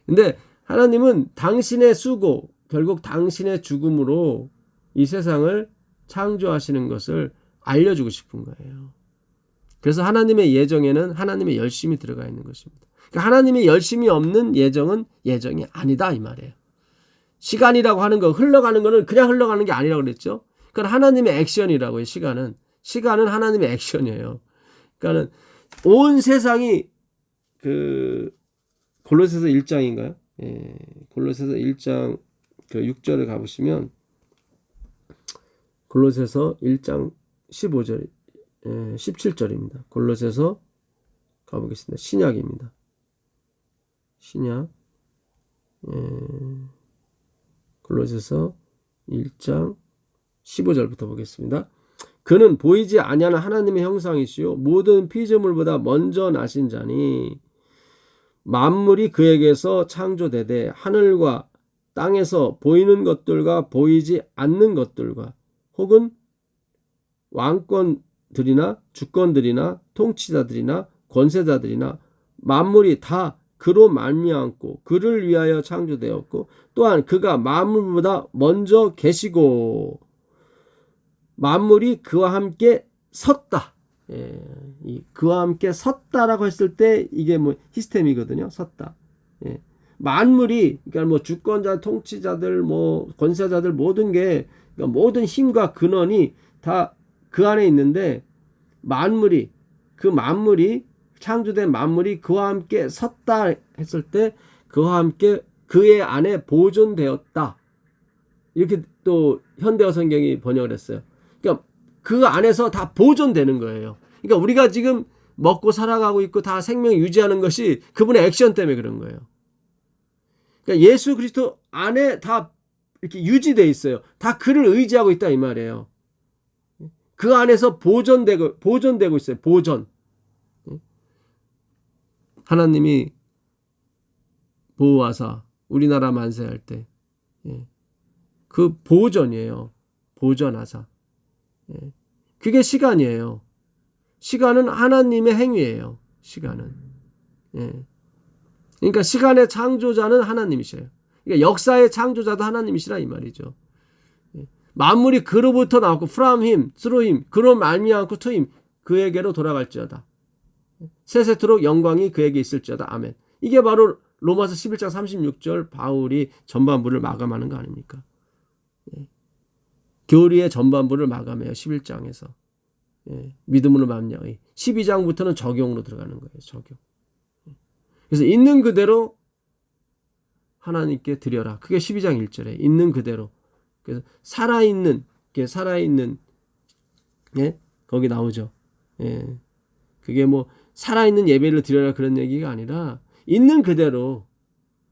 [SPEAKER 1] 근데 하나님은 당신의 수고, 결국 당신의 죽음으로 이 세상을 창조하시는 것을 알려주고 싶은 거예요. 그래서 하나님의 예정에는 하나님의 열심이 들어가 있는 것입니다. 그러니까 하나님의 열심이 없는 예정은 예정이 아니다 이 말이에요. 시간이라고 하는 거, 흘러가는 거는 그냥 흘러가는 게 아니라고 그랬죠. 그건 하나님의 액션이라고요. 시간은 하나님의 액션이에요. 그러니까 온 세상이 골로새서 1장인가요? 골로새서 1장 6절을 가보시면 골로새서 1장 15절 17절입니다. 골로새서 가보겠습니다. 신약입니다. 신약 골로새서 1장 15절부터 보겠습니다. 그는 보이지 아니하는 하나님의 형상이시요 모든 피조물보다 먼저 나신 자니 만물이 그에게서 창조되되 하늘과 땅에서 보이는 것들과 보이지 않는 것들과 혹은 왕권들이나 주권들이나 통치자들이나 권세자들이나 만물이 다 그로 말미암고 그를 위하여 창조되었고 또한 그가 만물보다 먼저 계시고 만물이 그와 함께 섰다. 그와 함께 섰다라고 했을 때 이게 히스템이거든요. 섰다. 만물이 그러니까 주권자, 통치자들, 권세자들 모든 게 그러니까 모든 힘과 근원이 다 그 안에 있는데 만물이 창조된 만물이 그와 함께 섰다 했을 때 그와 함께 그의 안에 보존되었다. 이렇게 또 현대어 성경이 번역을 했어요. 그러니까 그 안에서 다 보존되는 거예요. 그러니까 우리가 지금 먹고 살아가고 있고 다 생명 유지하는 것이 그분의 액션 때문에 그런 거예요. 그러니까 예수 그리스도 안에 다 이렇게 유지되어 있어요. 다 그를 의지하고 있다 이 말이에요. 그 안에서 보존되고 있어요. 보존. 하나님이 보호하사 우리나라 만세할 때 그 보존이에요. 보존하사. 그게 시간이에요. 시간은 하나님의 행위예요. 시간은. 그러니까 시간의 창조자는 하나님이셔요. 그러니까 역사의 창조자도 하나님이시라 이 말이죠. 만물이 그로부터 나왔고 from him, through him, 그로 말미암고 to him, 그에게로 돌아갈지어다. 세세토록 영광이 그에게 있을지어다. 아멘. 이게 바로 로마서 11장 36절 바울이 전반부를 마감하는 거 아닙니까? 예. 교리의 전반부를 마감해요. 11장에서. 예. 믿음으로 말미암아. 12장부터는 적용으로 들어가는 거예요. 적용. 그래서 있는 그대로 하나님께 드려라. 그게 12장 1절에 있는 그대로. 그래서 살아있는 예? 거기 나오죠. 예. 그게 뭐 살아있는 예배를 드려라 그런 얘기가 아니라 있는 그대로.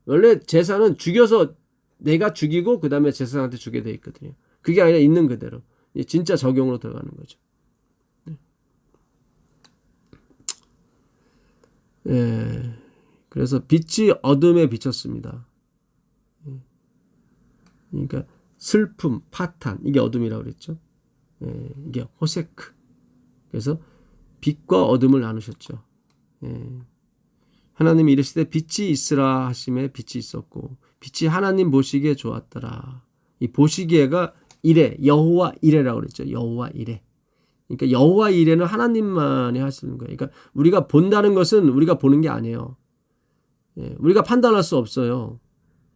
[SPEAKER 1] 원래 제사는 죽여서 내가 죽이고 그 다음에 제사장한테 주게 돼 있거든요. 그게 아니라 있는 그대로. 진짜 적용으로 들어가는 거죠. 예. 그래서 빛이 어둠에 비쳤습니다. 그러니까 슬픔, 파탄, 이게 어둠이라고 그랬죠. 예. 이게 호세크. 그래서 빛과 어둠을 나누셨죠. 예. 하나님이 이르시되 빛이 있으라 하심에 빛이 있었고 빛이 하나님 보시기에 좋았더라. 이 보시기에가 이레, 여호와 이레라고 그랬죠. 여호와 이레. 그러니까 여호와 이레는 하나님만이 하시는 거예요. 그러니까 우리가 본다는 것은 우리가 보는 게 아니에요. 예, 우리가 판단할 수 없어요.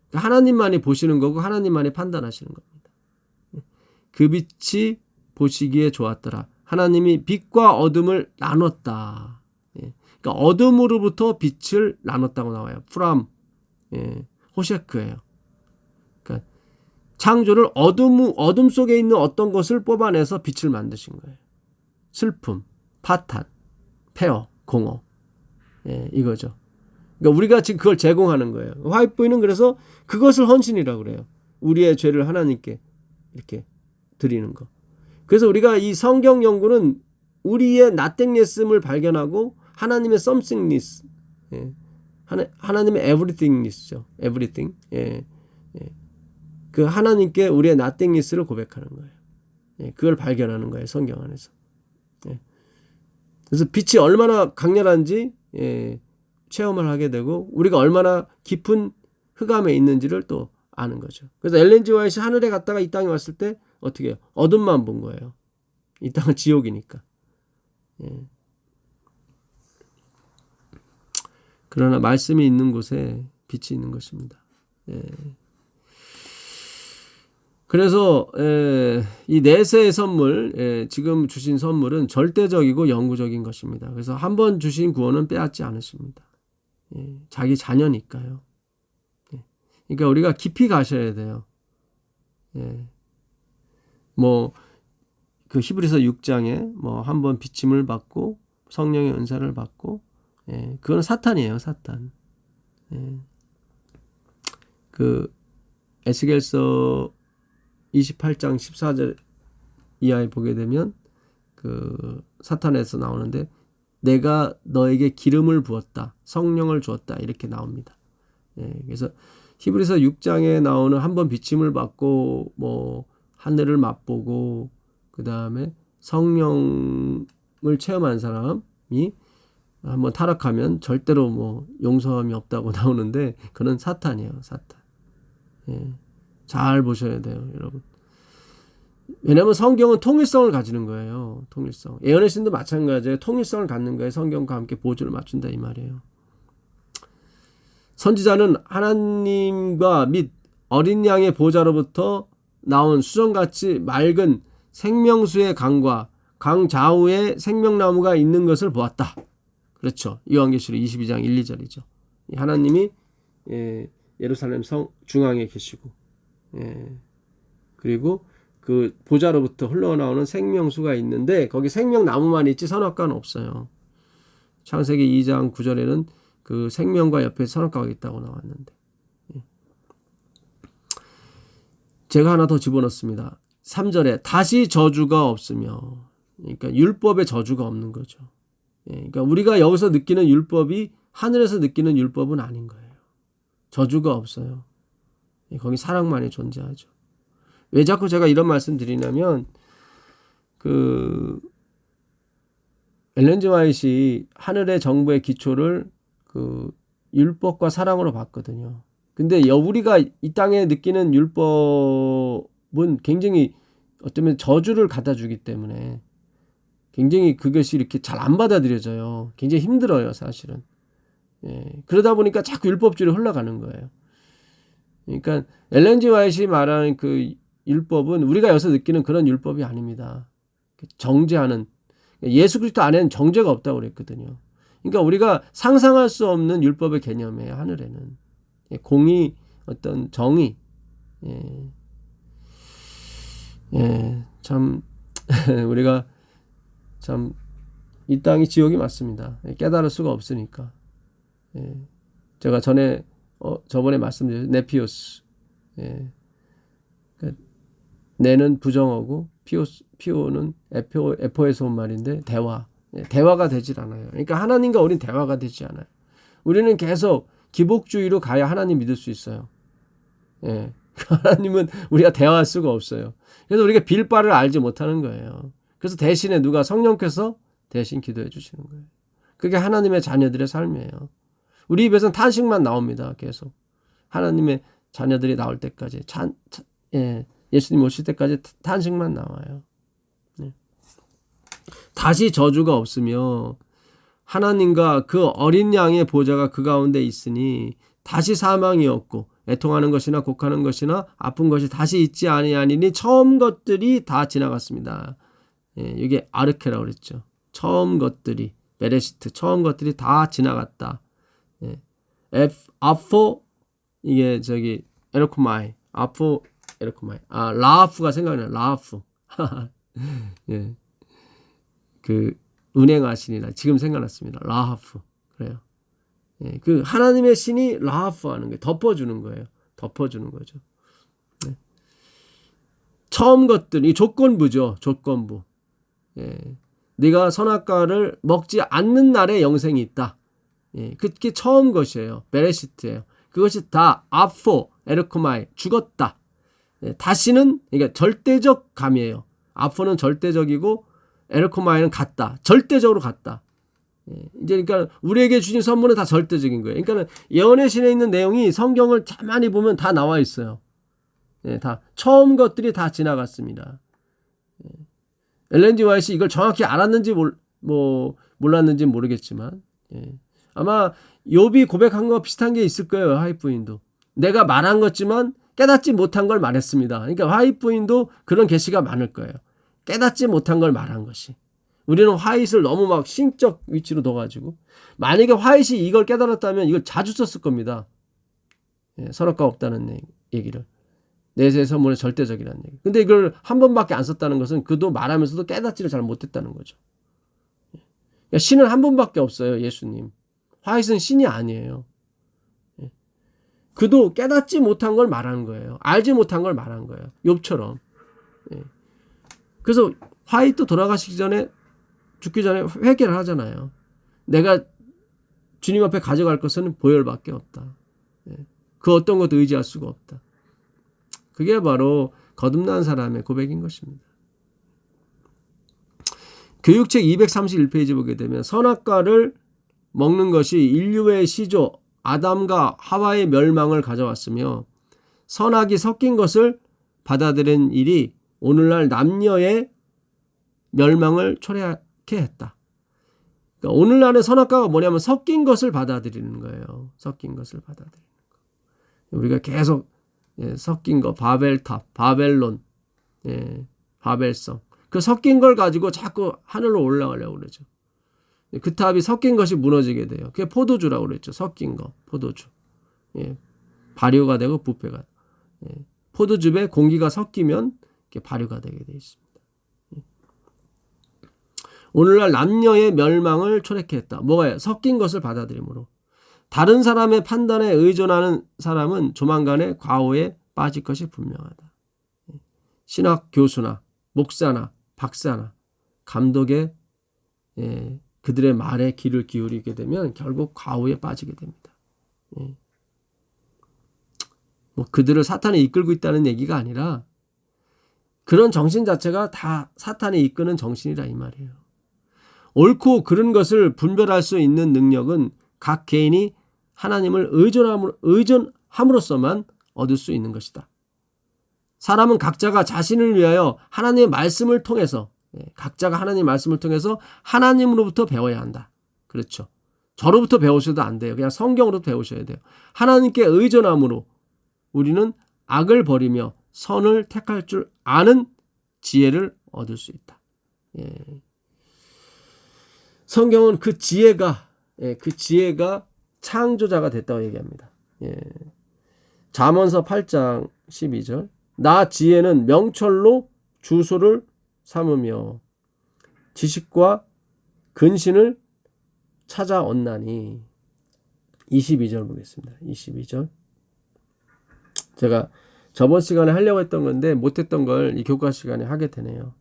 [SPEAKER 1] 그러니까 하나님만이 보시는 거고 하나님만이 판단하시는 겁니다. 그 빛이 보시기에 좋았더라. 하나님이 빛과 어둠을 나눴다. 예, 그러니까 어둠으로부터 빛을 나눴다고 나와요. 프람, 예, 호셰크예요. 그러니까 창조를 어둠 속에 있는 어떤 것을 뽑아내서 빛을 만드신 거예요. 슬픔, 파탄, 폐허, 공허. 예, 이거죠. 그러니까 우리가 지금 그걸 제공하는 거예요. 화이트보이는 그래서 그것을 헌신이라고 그래요. 우리의 죄를 하나님께 이렇게 드리는 거. 그래서 우리가 이 성경 연구는 우리의 nothingness을 발견하고 하나님의 somethingness, 예, 하나님의 everythingness죠. everything. 예, 예. 그 하나님께 우리의 nothingness를 고백하는 거예요. 예, 그걸 발견하는 거예요. 성경 안에서. 예. 그래서 빛이 얼마나 강렬한지 예, 체험을 하게 되고 우리가 얼마나 깊은 흑암에 있는지를 또 아는 거죠. 그래서 엘렌 G 화이트이 하늘에 갔다가 이 땅에 왔을 때 어떻게 해요? 어둠만 본 거예요. 이 땅은 지옥이니까. 예. 그러나 말씀이 있는 곳에 빛이 있는 것입니다. 예. 그래서 이 내세의 선물, 지금 주신 선물은 절대적이고 영구적인 것입니다. 그래서 한 번 주신 구원은 빼앗지 않으십니다. 예, 자기 자녀니까요. 예, 그러니까 우리가 깊이 가셔야 돼요. 예, 뭐 그 히브리서 6장에 뭐 한 번 비침을 받고 성령의 은사를 받고, 예, 그건 사탄이에요, 사탄. 예, 그 에스겔서 28장 14절 이하에 보게 되면 그 사탄에서 나오는데 내가 너에게 기름을 부었다. 성령을 주었다. 이렇게 나옵니다. 예, 그래서 히브리서 6장에 나오는 한번 비침을 받고 뭐 하늘을 맛보고 그 다음에 성령을 체험한 사람이 한번 타락하면 절대로 뭐 용서함이 없다고 나오는데 그는 사탄이에요. 사탄. 예, 잘 보셔야 돼요, 여러분. 왜냐하면 성경은 통일성을 가지는 거예요. 통일성. 예언의 신도 마찬가지예요. 통일성을 갖는 거예요. 성경과 함께 보조를 맞춘다 이 말이에요. 선지자는 하나님과 및 어린 양의 보좌로부터 나온 수정같이 맑은 생명수의 강과 강 좌우에 생명나무가 있는 것을 보았다. 그렇죠. 요한계시록 22장 1, 2절이죠. 하나님이 예루살렘 성 중앙에 계시고 그리고 그 보좌로부터 흘러나오는 생명수가 있는데 거기 생명나무만 있지 선악과는 없어요. 창세기 2장 9절에는 그 생명과 옆에 선악과가 있다고 나왔는데 제가 하나 더 집어넣습니다. 3절에 다시 저주가 없으며 그러니까 율법의 저주가 없는 거죠. 그러니까 우리가 여기서 느끼는 율법이 하늘에서 느끼는 율법은 아닌 거예요. 저주가 없어요. 거기 사랑만이 존재하죠. 왜 자꾸 제가 이런 말씀 드리냐면 그 엘렌 G 화이트이 하늘의 정부의 기초를 그 율법과 사랑으로 봤거든요. 근데 우리가 이 땅에 느끼는 율법은 굉장히 어쩌면 저주를 갖다 주기 때문에 굉장히 그것이 이렇게 잘 안 받아들여져요. 굉장히 힘들어요, 사실은. 그러다 보니까 자꾸 율법주의로 흘러가는 거예요. 그러니까 엘렌 G 화이트이 말하는 그 율법은 우리가 여기서 느끼는 그런 율법이 아닙니다. 정죄하는, 예수 그리스도 안에는 정죄가 없다고 그랬거든요. 그러니까 우리가 상상할 수 없는 율법의 개념이에요, 하늘에는. 공의, 어떤 정의. 참 우리가 참 이 땅이 지옥이 맞습니다. 깨달을 수가 없으니까. 제가 저번에 말씀드렸죠. 네피오스. 그러니까 네는 부정어고 피오는 에포에서 온 말인데 대화가 되질 않아요. 그러니까 하나님과 우리는 대화가 되지 않아요. 우리는 계속 기복주의로 가야 하나님 믿을 수 있어요. 하나님은 우리가 대화할 수가 없어요. 그래서 우리가 빌 바를 알지 못하는 거예요. 그래서 대신에 누가 성령께서 대신 기도해 주시는 거예요. 그게 하나님의 자녀들의 삶이에요. 우리 입에서는 탄식만 나옵니다. 계속 하나님의 자녀들이 나올 때까지 예수님 오실 때까지 탄식만 나와요. 다시 저주가 없으며 하나님과 그 어린 양의 보좌가 그 가운데 있으니 다시 사망이 없고 애통하는 것이나 곡하는 것이나 아픈 것이 다시 있지 아니하니니 처음 것들이 다 지나갔습니다. 이게 아르케라고 그랬죠. 처음 것들이 베레시트 처음 것들이 다 지나갔다. 아포 이게 저기 에르코마이 아포 에르코마이 라하프가 생각나요. 라하프 그 운행하시니라 지금 생각났습니다. 라하프 그래요. 그 하나님의 신이 라하프 하는 거예요. 덮어주는 거예요. 덮어주는 거죠. 처음 것들 이 조건부죠. 조건부. 네가 선악과를 먹지 않는 날에 영생이 있다. 그게 처음 것이에요. 베레시트예요. 그것이 다 아포 에르코마이 죽었다. 다시는 그러니까 절대적 감이에요. 아포는 절대적이고 에르코마이는 같다. 절대적으로 같다. 이제 그러니까 우리에게 주신 선물은 다 절대적인 거예요. 그러니까 예언의 신에 있는 내용이 성경을 가만히 보면 다 나와 있어요. 다 처음 것들이 다 지나갔습니다. 엘렌 G 화이트이 이걸 정확히 알았는지 몰랐는지 모르겠지만 아마 욥이 고백한 거 비슷한 게 있을 거예요. 화이트 부인도 내가 말한 것지만 깨닫지 못한 걸 말했습니다. 그러니까 화이트 부인도 그런 계시가 많을 거예요. 깨닫지 못한 걸 말한 것이. 우리는 화이트를 너무 막 신적 위치로 둬가지고 만약에 화이트이 이걸 깨달았다면 이걸 자주 썼을 겁니다. 선악과 없다는 얘기를. 내세의 선물의 절대적이라는 얘기. 근데 이걸 한 번밖에 안 썼다는 것은 그도 말하면서도 깨닫지를 잘 못했다는 거죠. 그러니까 신은 한 번밖에 없어요. 예수님. 화이트는 신이 아니에요. 그도 깨닫지 못한 걸 말하는 거예요. 알지 못한 걸 말한 거예요. 욥처럼. 그래서 화이트 돌아가시기 전에 죽기 전에 회개를 하잖아요. 내가 주님 앞에 가져갈 것은 보혈밖에 없다. 그 어떤 것도 의지할 수가 없다. 그게 바로 거듭난 사람의 고백인 것입니다. 교육책 231페이지 보게 되면 선악과를 먹는 것이 인류의 시조 아담과 하와의 멸망을 가져왔으며 선악이 섞인 것을 받아들인 일이 오늘날 남녀의 멸망을 초래하게 했다. 그러니까 오늘날의 선악과가 뭐냐면 섞인 것을 받아들이는 거예요. 섞인 것을 받아들이는 거. 우리가 계속 섞인 거, 바벨탑, 바벨론, 바벨성. 그 섞인 걸 가지고 자꾸 하늘로 올라가려고 그러죠. 그 탑이 섞인 것이 무너지게 돼요. 그게 포도주라고 그랬죠. 섞인 거, 포도주. 발효가 되고 부패가. 포도즙에 공기가 섞이면 발효가 되게 되어 있습니다. 오늘날 남녀의 멸망을 초래케 했다. 뭐가요? 섞인 것을 받아들이므로. 다른 사람의 판단에 의존하는 사람은 조만간에 과오에 빠질 것이 분명하다. 신학 교수나 목사나 박사나 감독의 그들의 말에 귀를 기울이게 되면 결국 과오에 빠지게 됩니다. 그들을 사탄이 이끌고 있다는 얘기가 아니라 그런 정신 자체가 다 사탄이 이끄는 정신이라 이 말이에요. 옳고 그른 것을 분별할 수 있는 능력은 각 개인이 하나님을 의존함으로써만 얻을 수 있는 것이다. 사람은 각자가 자신을 위하여 하나님의 말씀을 통해서, 각자가 하나님의 말씀을 통해서 하나님으로부터 배워야 한다. 그렇죠. 저로부터 배우셔도 안 돼요. 그냥 성경으로부터 배우셔야 돼요. 하나님께 의존함으로 우리는 악을 버리며 선을 택할 줄 아는 지혜를 얻을 수 있다. 성경은 그 지혜가 창조자가 됐다고 얘기합니다. 잠언서 8장 12절. 나 지혜는 명철로 주소를 삼으며 지식과 근신을 찾아 얻나니. 22절 보겠습니다. 22절. 제가 저번 시간에 하려고 했던 건데 못했던 걸 이 교과 시간에 하게 되네요.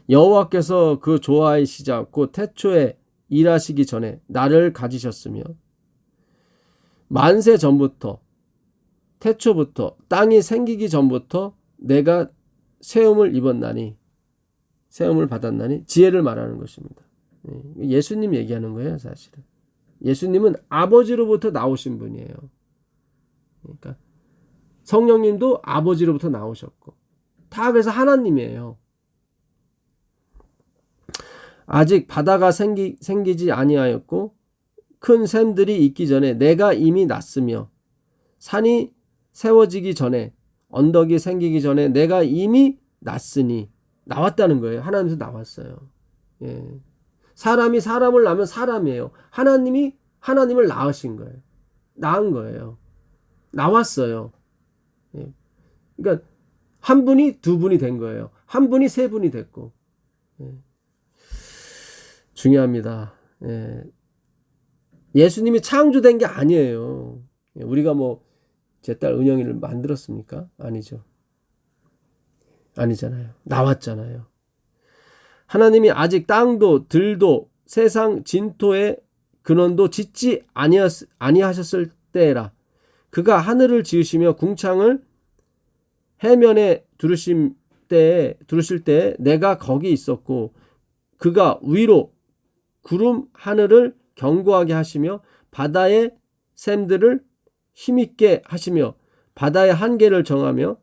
[SPEAKER 1] 여호와께서 그 조화의 시작 곧 태초에 일하시기 전에 나를 가지셨으며 만세 전부터 태초부터 땅이 생기기 전부터 내가 세움을 받았나니 지혜를 말하는 것입니다. 예수님 얘기하는 거예요. 사실은 예수님은 아버지로부터 나오신 분이에요. 그러니까 성령님도 아버지로부터 나오셨고 다 그래서 하나님이에요. 아직 바다가 생기지 아니하였고 큰 샘들이 있기 전에 내가 이미 났으며 산이 세워지기 전에 언덕이 생기기 전에 내가 이미 났으니. 나왔다는 거예요. 하나님에서 나왔어요. 사람이 사람을 낳으면 사람이에요. 하나님이 하나님을 낳으신 거예요. 낳은 거예요. 나왔어요. 그러니까 한 분이 두 분이 된 거예요. 한 분이 세 분이 됐고. 중요합니다. 예수님이 창조된 게 아니에요. 우리가 뭐 제 딸 은영이를 만들었습니까? 아니죠. 아니잖아요. 나왔잖아요. 하나님이 아직 땅도 들도 세상 진토의 근원도 짓지 아니하셨을 때라. 그가 하늘을 지으시며 궁창을 해면에 두르실 때 내가 거기 있었고 그가 위로 구름 하늘을 견고하게 하시며 바다의 샘들을 힘있게 하시며 바다의 한계를 정하며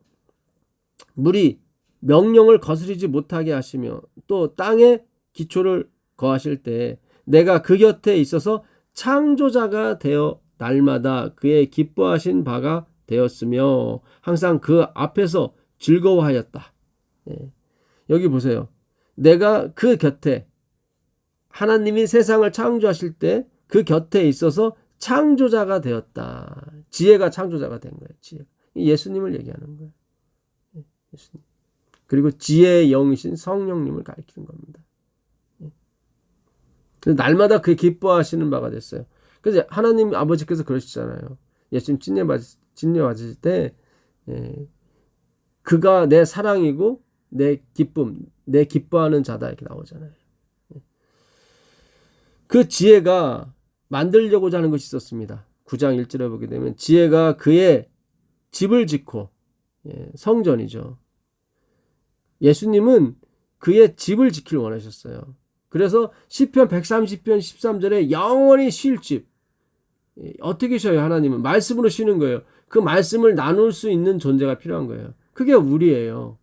[SPEAKER 1] 물이 명령을 거스르지 못하게 하시며 또 땅에 기초를 거하실 때 내가 그 곁에 있어서 창조자가 되어 날마다 그의 기뻐하신 바가 되었으며 항상 그 앞에서 즐거워하였다. 여기 보세요. 내가 그 곁에 하나님이 세상을 창조하실 때 그 곁에 있어서 창조자가 되었다. 지혜가 창조자가 된 거예요. 지혜. 예수님을 얘기하는 거예요. 예수님. 그리고 지혜의 영이신 성령님을 가리키는 겁니다. 그래서 날마다 그 기뻐하시는 바가 됐어요. 그래서 하나님 아버지께서 그러시잖아요. 예수님 찐례 받으실 때 그가 내 사랑이고 내 기쁨, 내 기뻐하는 자다 이렇게 나오잖아요. 그 지혜가 만들려고자 하는 것이 있었습니다. 9장 1절에 보게 되면 지혜가 그의 집을 짓고 성전이죠. 예수님은 그의 집을 지키길 원하셨어요. 그래서 시편 130편 13절에 영원히 쉴 집. 어떻게 쉬어요? 하나님은 말씀으로 쉬는 거예요. 그 말씀을 나눌 수 있는 존재가 필요한 거예요. 그게 우리예요.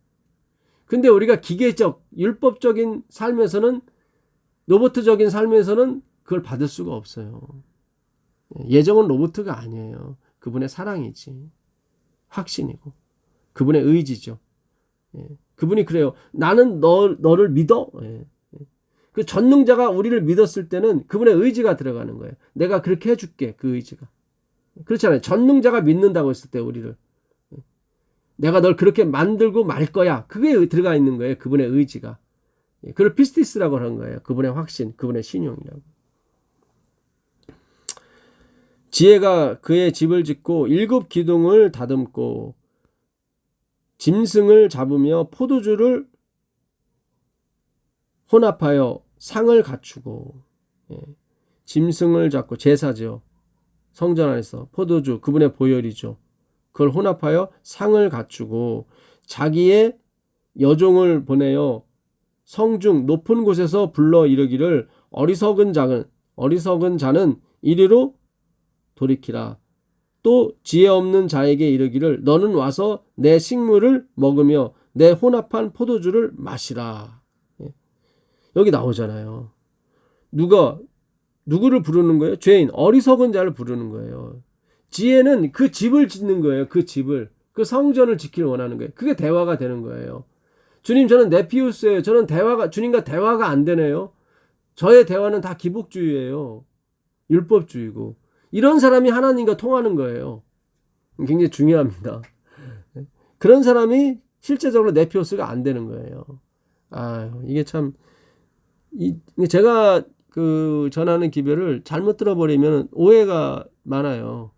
[SPEAKER 1] 근데 우리가 기계적 율법적인 삶에서는 로봇적인 삶에서는 그걸 받을 수가 없어요. 예정은 로봇가 아니에요. 그분의 사랑이지. 확신이고 그분의 의지죠. 그분이 그래요. 나는 너를 믿어. 그 전능자가 우리를 믿었을 때는 그분의 의지가 들어가는 거예요. 내가 그렇게 해줄게. 그 의지가. 그렇잖아요. 전능자가 믿는다고 했을 때 우리를. 내가 널 그렇게 만들고 말 거야. 그게 들어가 있는 거예요. 그분의 의지가. 그걸 피스티스라고 하는 거예요. 그분의 확신, 그분의 신용이라고. 지혜가 그의 집을 짓고 7 기둥을 다듬고 짐승을 잡으며 포도주를 혼합하여 상을 갖추고. 짐승을 잡고 제사죠. 성전 안에서 포도주, 그분의 보혈이죠. 그걸 혼합하여 상을 갖추고 자기의 여종을 보내어 성중 높은 곳에서 불러 이르기를 어리석은 자는 이리로 돌이키라. 또 지혜 없는 자에게 이르기를 너는 와서 내 식물을 먹으며 내 혼합한 포도주를 마시라. 여기 나오잖아요. 누구를 부르는 거예요? 죄인, 어리석은 자를 부르는 거예요. 지혜는 그 집을 짓는 거예요. 그 집을, 그 성전을 지키를 원하는 거예요. 그게 대화가 되는 거예요. 주님, 저는 네피우스예요. 저는 주님과 대화가 안 되네요. 저의 대화는 다 기복주의예요. 율법주의고. 이런 사람이 하나님과 통하는 거예요. 굉장히 중요합니다. 그런 사람이 실제적으로 네피우스가 안 되는 거예요. 이게 참, 제가 전하는 기별을 잘못 들어버리면 오해가 많아요.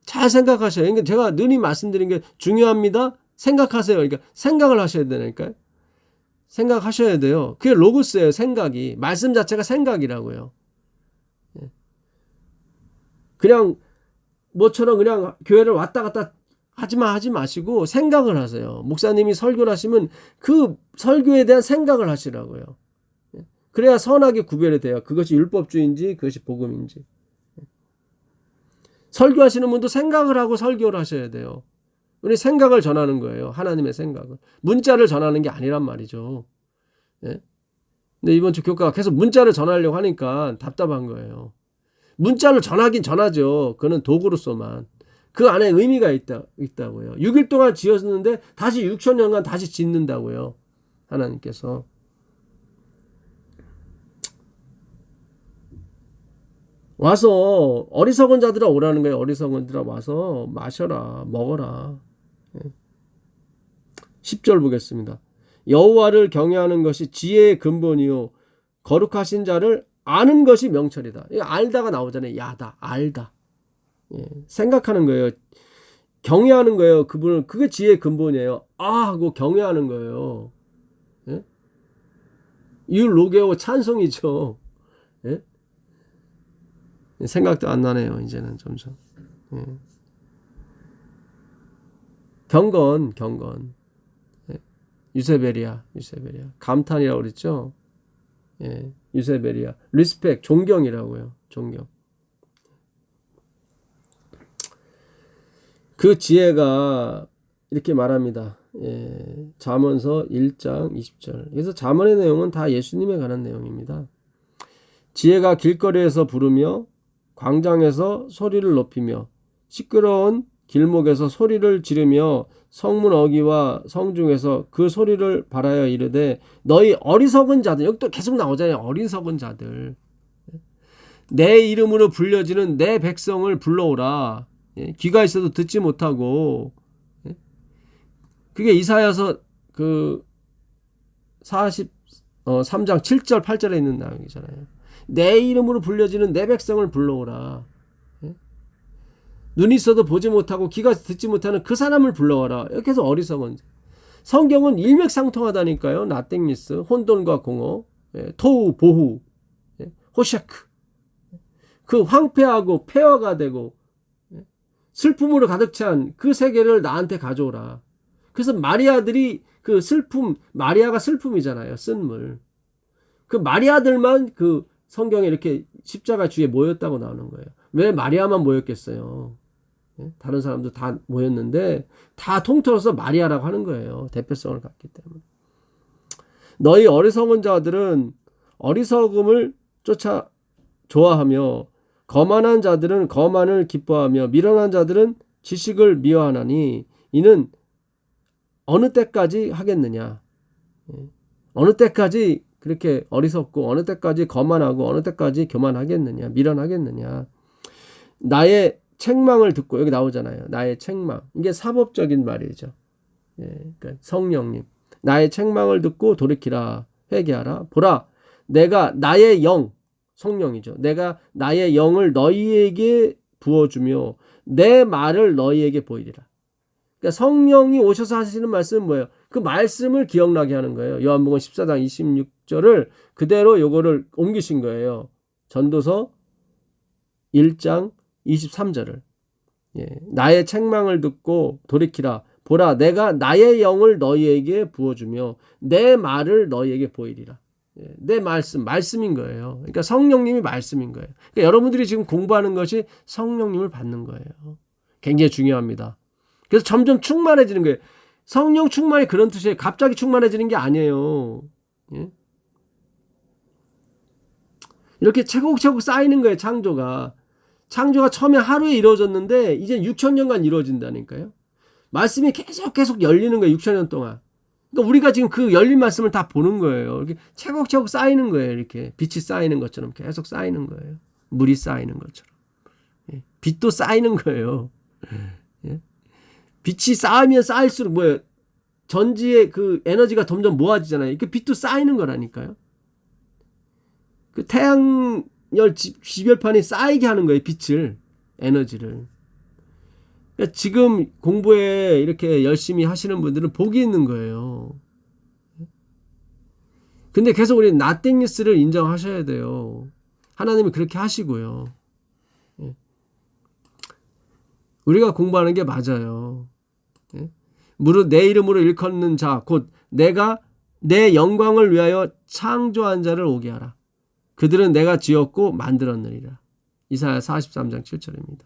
[SPEAKER 1] 잘 생각하셔요. 그러니까 제가 늘이 말씀드린 게 중요합니다. 생각하세요. 그러니까 생각을 하셔야 되니까요. 생각하셔야 돼요. 그게 로고스예요. 생각이. 말씀 자체가 생각이라고요. 그냥 뭐처럼 그냥 교회를 왔다 갔다 하지 마시고 생각을 하세요. 목사님이 설교를 하시면 그 설교에 대한 생각을 하시라고요. 그래야 선하게 구별이 돼요. 그것이 율법주의인지 그것이 복음인지. 설교하시는 분도 생각을 하고 설교를 하셔야 돼요. 우리 생각을 전하는 거예요. 하나님의 생각을. 문자를 전하는 게 아니란 말이죠. 예? 근데 이번 주 교과가 계속 문자를 전하려고 하니까 답답한 거예요. 문자를 전하긴 전하죠. 그거는 도구로서만. 그 안에 의미가 있다고요. 6일 동안 지었는데 다시 6,000년간 다시 짓는다고요. 하나님께서. 와서 어리석은 자들아 오라는 거예요. 어리석은 자들아 와서 마셔라, 먹어라. 10절 보겠습니다. 여호와를 경외하는 것이 지혜의 근본이요 거룩하신 자를 아는 것이 명철이다. 알다가 나오잖아요. 야다, 알다. 생각하는 거예요. 경외하는 거예요. 그분은 그게 지혜의 근본이에요. 하고 경외하는 거예요. 율로게오 찬송이죠. 생각도 안 나네요. 이제는 점점. 경건. 유세베리아. 감탄이라고 그랬죠. 유세베리아. 리스펙, 존경이라고요. 존경. 그 지혜가 이렇게 말합니다. 잠언서 1장 20절. 그래서 잠언의 내용은 다 예수님에 관한 내용입니다. 지혜가 길거리에서 부르며 광장에서 소리를 높이며 시끄러운 길목에서 소리를 지르며 성문 어귀와 성중에서 그 소리를 발하여 이르되 너희 어리석은 자들, 여기 또 계속 나오잖아요. 어리석은 자들. 내 이름으로 불려지는 내 백성을 불러오라. 귀가 있어도 듣지 못하고. 그게 이사야서 43장 7절 8절에 있는 내용이잖아요. 내 이름으로 불려지는 내 백성을 불러오라. 눈이 있어도 보지 못하고 귀가 듣지 못하는 그 사람을 불러와라. 이렇게 해서 어리석은. 성경은 일맥상통하다니까요. 나땡미스, 혼돈과 공허, 토우, 보후, 호샤크. 그 황폐하고 폐허가 되고 슬픔으로 가득 찬 그 세계를 나한테 가져오라. 그래서 마리아들이 그 슬픔, 마리아가 슬픔이잖아요. 쓴물. 그 마리아들만 그 성경에 이렇게 십자가 주위에 모였다고 나오는 거예요. 왜 마리아만 모였겠어요? 다른 사람도 다 모였는데 다 통틀어서 마리아라고 하는 거예요. 대표성을 갖기 때문에. 너희 어리석은 자들은 어리석음을 쫓아 좋아하며 거만한 자들은 거만을 기뻐하며 미련한 자들은 지식을 미워하나니 이는 어느 때까지 하겠느냐. 어느 때까지 그렇게 어리석고 어느 때까지 거만하고 어느 때까지 교만하겠느냐. 미련하겠느냐. 나의 책망을 듣고, 여기 나오잖아요. 나의 책망. 이게 사법적인 말이죠. 그러니까 성령님. 나의 책망을 듣고 돌이키라. 회개하라. 보라. 내가 나의 영, 성령이죠. 내가 나의 영을 너희에게 부어주며 내 말을 너희에게 보이리라. 그러니까 성령이 오셔서 하시는 말씀은 뭐예요? 그 말씀을 기억나게 하는 거예요. 요한복음 14장 26절을 그대로 요거를 옮기신 거예요. 전도서 1장 23절을. 나의 책망을 듣고 돌이키라. 보라, 내가 나의 영을 너희에게 부어주며 내 말을 너희에게 보이리라. 내 말씀인 거예요. 그러니까 성령님이 말씀인 거예요. 그러니까 여러분들이 지금 공부하는 것이 성령님을 받는 거예요. 굉장히 중요합니다. 그래서 점점 충만해지는 거예요. 성령 충만이 그런 뜻이에요. 갑자기 충만해지는 게 아니에요. 예? 이렇게 차곡차곡 쌓이는 거예요. 창조가 처음에 하루에 이루어졌는데 이제 6,000년간 이루어진다니까요. 말씀이 계속 열리는 거예요. 6,000년 동안. 그러니까 우리가 지금 그 열린 말씀을 다 보는 거예요. 이렇게 차곡차곡 쌓이는 거예요. 이렇게 빛이 쌓이는 것처럼 계속 쌓이는 거예요. 물이 쌓이는 것처럼. 예. 빛도 쌓이는 거예요. 예. 빛이 쌓이면 쌓일수록 뭐예요? 전지의 그 에너지가 점점 모아지잖아요. 그 빛도 쌓이는 거라니까요. 그 태양열 지별판이 쌓이게 하는 거예요. 빛을, 에너지를. 그러니까 지금 공부에 이렇게 열심히 하시는 분들은 복이 있는 거예요. 근데 계속 우리 nothingness를 인정하셔야 돼요. 하나님이 그렇게 하시고요. 우리가 공부하는 게 맞아요. 무릇 내 이름으로 일컫는 자 곧 내가 내 영광을 위하여 창조한 자를 오게 하라. 그들은 내가 지었고 만들었느니라. 이사야 43장 7절입니다.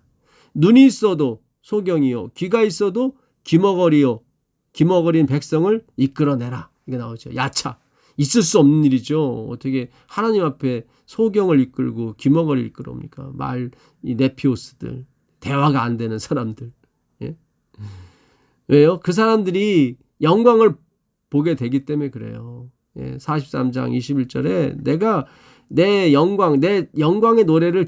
[SPEAKER 1] 눈이 있어도 소경이요 귀가 있어도 기머거린 백성을 이끌어내라. 이게 나오죠. 야차. 있을 수 없는 일이죠. 어떻게 하나님 앞에 소경을 이끌고 기머거리를 이끌어옵니까? 이 네피오스들. 대화가 안 되는 사람들. 예? 왜요? 그 사람들이 영광을 보게 되기 때문에 그래요. 예, 43장 21절에 내가 내 영광의 노래를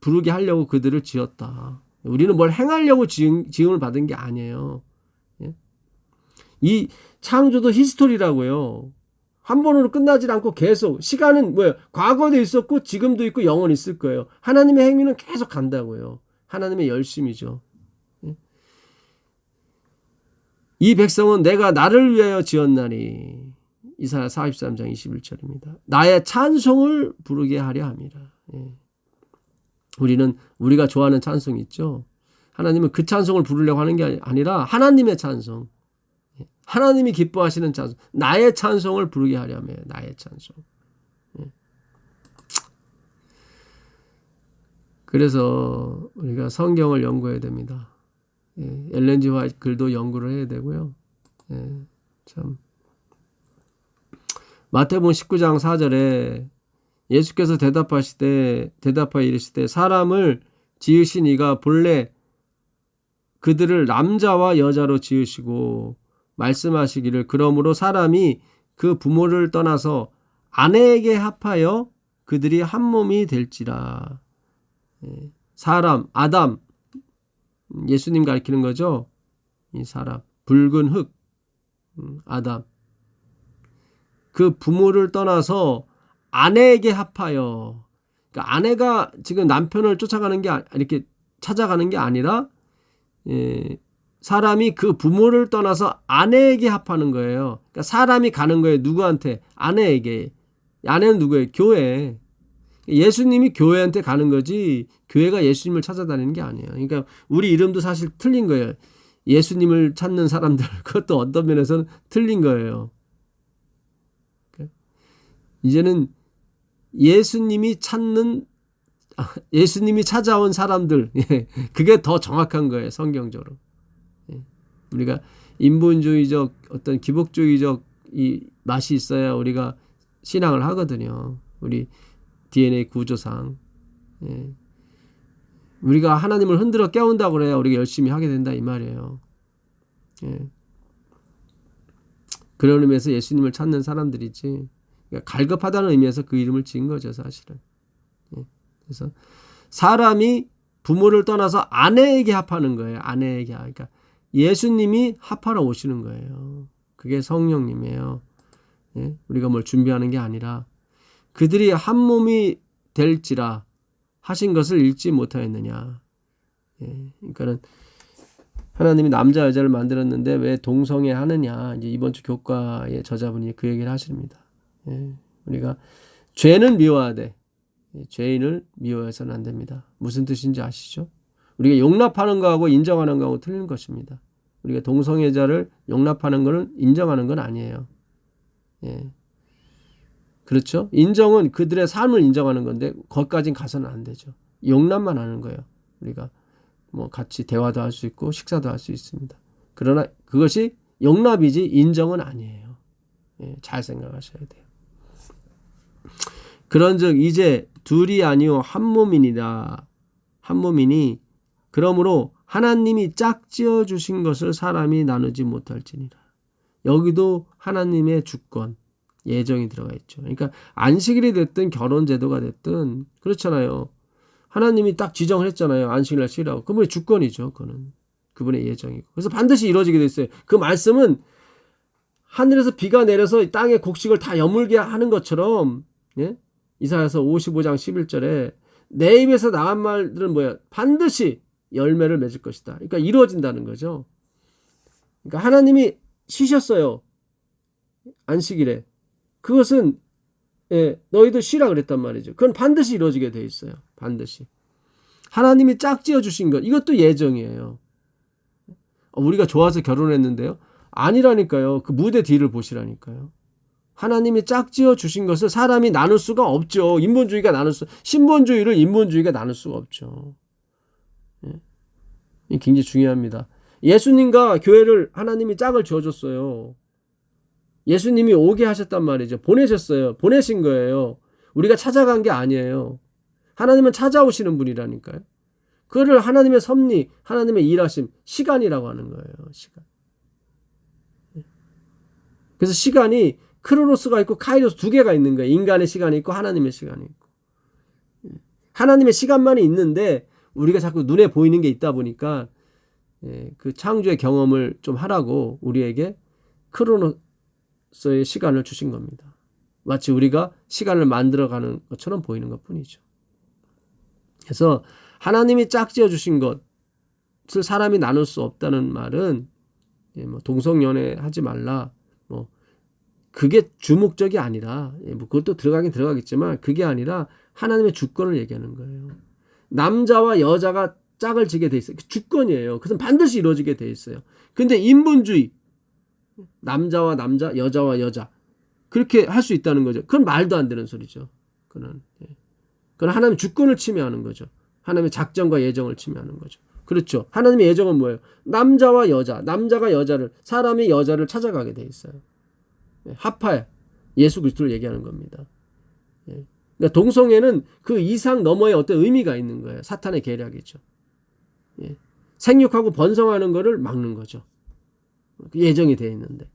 [SPEAKER 1] 부르게 하려고 그들을 지었다. 우리는 뭘 행하려고 지음을 받은 게 아니에요. 예? 이 창조도 히스토리라고요. 한 번으로 끝나지 않고 계속 시간은 뭐예요? 과거도 있었고 지금도 있고 영원히 있을 거예요. 하나님의 행위는 계속 간다고요. 하나님의 열심이죠. 예? 이 백성은 내가 나를 위하여 지었나니 이사야 43장 21절입니다. 나의 찬송을 부르게 하려 함이라. 예. 우리가 좋아하는 찬송이 있죠. 하나님은 그 찬송을 부르려고 하는 게 아니라 하나님의 찬송. 하나님이 기뻐하시는 찬송. 나의 찬송을 부르게 하려면 나의 찬송. 그래서 우리가 성경을 연구해야 됩니다. 엘렌 G 화이트 글도 연구를 해야 되고요. 참 마태복음 19장 4절에 예수께서 대답하여 이르실 때 사람을 지으신 이가 본래 그들을 남자와 여자로 지으시고 말씀하시기를 그러므로 사람이 그 부모를 떠나서 아내에게 합하여 그들이 한 몸이 될지라. 사람, 아담, 예수님 가리키는 거죠. 이 사람, 붉은 흙, 아담. 그 부모를 떠나서 아내에게 합하여. 그러니까 아내가 지금 남편을 쫓아가는 게 이렇게 찾아가는 게 아니라 사람이 그 부모를 떠나서 아내에게 합하는 거예요. 그러니까 사람이 가는 거예요. 누구한테? 아내에게. 아내는 누구예요? 교회. 예수님이 교회한테 가는 거지 교회가 예수님을 찾아다니는 게 아니에요. 그러니까 우리 이름도 사실 틀린 거예요. 예수님을 찾는 사람들. 그것도 어떤 면에서는 틀린 거예요. 이제는 예수님이 찾아온 사람들. 그게 더 정확한 거예요. 성경적으로. 우리가 인본주의적 어떤 기복주의적 이 맛이 있어야 우리가 신앙을 하거든요. 우리 DNA 구조상. 우리가 하나님을 흔들어 깨운다고 그래야 우리가 열심히 하게 된다 이 말이에요. 그런 의미에서 예수님을 찾는 사람들이지. 그러니까 갈급하다는 의미에서 그 이름을 지은 거죠, 사실은. 그래서 사람이 부모를 떠나서 아내에게 합하는 거예요. 아내에게. 그러니까 예수님이 합하러 오시는 거예요. 그게 성령님이에요. 우리가 뭘 준비하는 게 아니라 그들이 한 몸이 될지라 하신 것을 읽지 못하였느냐. 그러니까는 하나님이 남자 여자를 만들었는데 왜 동성애 하느냐. 이제 이번 주 교과의 저자분이 그 얘기를 하십니다. 우리가 죄는 미워야 돼. 죄인을 미워해서는 안 됩니다. 무슨 뜻인지 아시죠? 우리가 용납하는 거하고 인정하는 거하고 틀린 것입니다. 우리가 동성애자를 용납하는 것은 인정하는 건 아니에요. 그렇죠? 인정은 그들의 삶을 인정하는 건데 거기까지는 가서는 안 되죠. 용납만 하는 거예요. 우리가 뭐 같이 대화도 할 수 있고 식사도 할 수 있습니다. 그러나 그것이 용납이지 인정은 아니에요. 예, 잘 생각하셔야 돼요. 그런즉 이제 둘이 아니요 한 몸이니라. 한 몸이니 그러므로 하나님이 짝지어 주신 것을 사람이 나누지 못할지니라. 여기도 하나님의 주권, 예정이 들어가 있죠. 그러니까 안식일이 됐든 결혼 제도가 됐든 그렇잖아요. 하나님이 딱 지정을 했잖아요. 안식일날 쉬라고. 그분의 주권이죠. 그거는 그분의 예정이고. 그래서 반드시 이루어지게 돼 있어요. 그 말씀은 하늘에서 비가 내려서 땅의 곡식을 다 여물게 하는 것처럼, 예? 이사야서 55장 11절에 내 입에서 나간 말들은 뭐야? 반드시 열매를 맺을 것이다. 그러니까 이루어진다는 거죠. 그러니까 하나님이 쉬셨어요. 안식일에. 그것은 너희도 쉬라 그랬단 말이죠. 그건 반드시 이루어지게 돼 있어요. 반드시. 하나님이 짝지어 주신 것. 이것도 예정이에요. 우리가 좋아서 결혼했는데요. 아니라니까요. 그 무대 뒤를 보시라니까요. 하나님이 짝지어 주신 것을 사람이 나눌 수가 없죠. 인본주의가 신본주의를 인본주의가 나눌 수가 없죠. 이게 굉장히 중요합니다. 예수님과 교회를 하나님이 짝을 지어줬어요. 예수님이 오게 하셨단 말이죠. 보내셨어요. 보내신 거예요. 우리가 찾아간 게 아니에요. 하나님은 찾아오시는 분이라니까요. 그거를 하나님의 섭리, 하나님의 일하심, 시간이라고 하는 거예요. 시간. 그래서 시간이 크로노스가 있고 카이로스 두 개가 있는 거예요. 인간의 시간이 있고 하나님의 시간이 있고. 하나님의 시간만이 있는데 우리가 자꾸 눈에 보이는 게 있다 보니까 그 창조의 경험을 좀 하라고 우리에게 크로노스의 시간을 주신 겁니다. 마치 우리가 시간을 만들어가는 것처럼 보이는 것뿐이죠. 그래서 하나님이 짝지어 주신 것을 사람이 나눌 수 없다는 말은 뭐 동성연애 하지 말라, 뭐 그게 주목적이 아니라, 뭐 그것도 들어가긴 들어가겠지만 그게 아니라 하나님의 주권을 얘기하는 거예요. 남자와 여자가 짝을 지게 돼 있어요. 주권이에요. 그것은 반드시 이루어지게 돼 있어요. 근데 인본주의, 남자와 남자, 여자와 여자 그렇게 할 수 있다는 거죠. 그건 말도 안 되는 소리죠. 그건 하나님의 주권을 침해하는 거죠. 하나님의 작정과 예정을 침해하는 거죠. 그렇죠. 하나님의 예정은 뭐예요? 남자와 여자, 남자가 여자를, 사람이 여자를 찾아가게 돼 있어요. 합하에 예수 그리스도를 얘기하는 겁니다. 그러니까 동성애는 그 이상 너머의 어떤 의미가 있는 거예요. 사탄의 계략이죠. 생육하고 번성하는 거를 막는 거죠. 예정이 되어 있는데.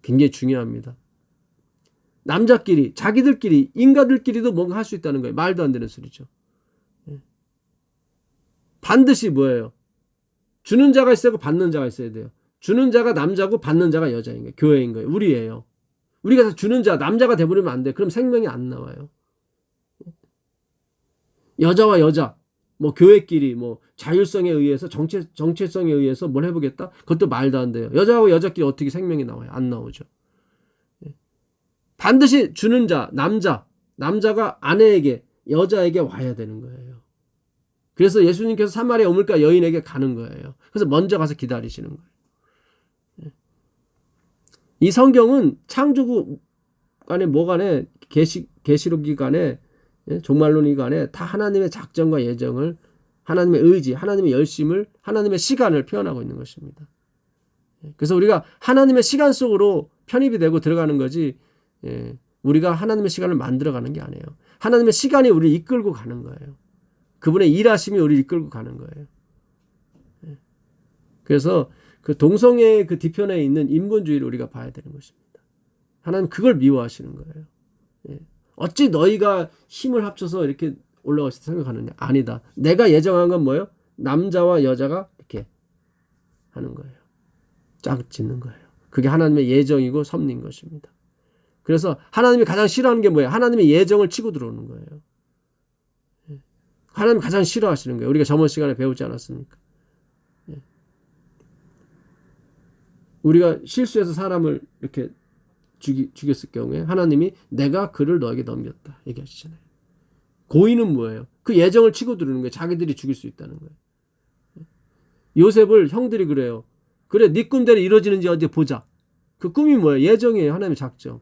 [SPEAKER 1] 굉장히 중요합니다. 남자끼리, 자기들끼리, 인간들끼리도 뭔가 할 수 있다는 거예요. 말도 안 되는 소리죠. 반드시 뭐예요? 주는 자가 있어야 하고 받는 자가 있어야 돼요. 주는 자가 남자고 받는 자가 여자인 거예요. 교회인 거예요. 우리예요. 우리가 주는 자, 남자가 돼버리면 안 돼. 그럼 생명이 안 나와요. 여자와 여자, 뭐 교회끼리 뭐 자율성에 의해서 정체성에 의해서 뭘 해보겠다? 그것도 말도 안 돼요. 여자와 여자끼리 어떻게 생명이 나와요? 안 나오죠. 반드시 주는 자, 남자가 아내에게, 여자에게 와야 되는 거예요. 그래서 예수님께서 사마리아 우물가 여인에게 가는 거예요. 그래서 먼저 가서 기다리시는 거예요. 이 성경은 창조국 간에 뭐 간에 계시록이 간에 종말론이 간에 다 하나님의 작정과 예정을, 하나님의 의지, 하나님의 열심을, 하나님의 시간을 표현하고 있는 것입니다. 그래서 우리가 하나님의 시간 속으로 편입이 되고 들어가는 거지, 우리가 하나님의 시간을 만들어가는 게 아니에요. 하나님의 시간이 우리를 이끌고 가는 거예요. 그분의 일하심이 우리를 이끌고 가는 거예요. 그래서 그 동성애의 그 뒤편에 있는 인본주의를 우리가 봐야 되는 것입니다. 하나님 그걸 미워하시는 거예요. 어찌 너희가 힘을 합쳐서 이렇게 올라가서 생각하느냐? 아니다. 내가 예정한 건 뭐예요? 남자와 여자가 이렇게 하는 거예요. 짝 짓는 거예요. 그게 하나님의 예정이고 섭리인 것입니다. 그래서 하나님이 가장 싫어하는 게 뭐예요? 하나님의 예정을 치고 들어오는 거예요. 하나님 가장 싫어하시는 거예요. 우리가 저번 시간에 배우지 않았습니까? 우리가 실수해서 사람을 이렇게 죽였을 경우에 하나님이 내가 그를 너에게 넘겼다 얘기하시잖아요. 고의는 뭐예요? 그 예정을 치고 들어오는 거예요. 자기들이 죽일 수 있다는 거예요. 요셉을 형들이 그래요. 그래 네 꿈대로 이루어지는지 어디 보자. 그 꿈이 뭐예요? 예정이에요. 하나님의 작정.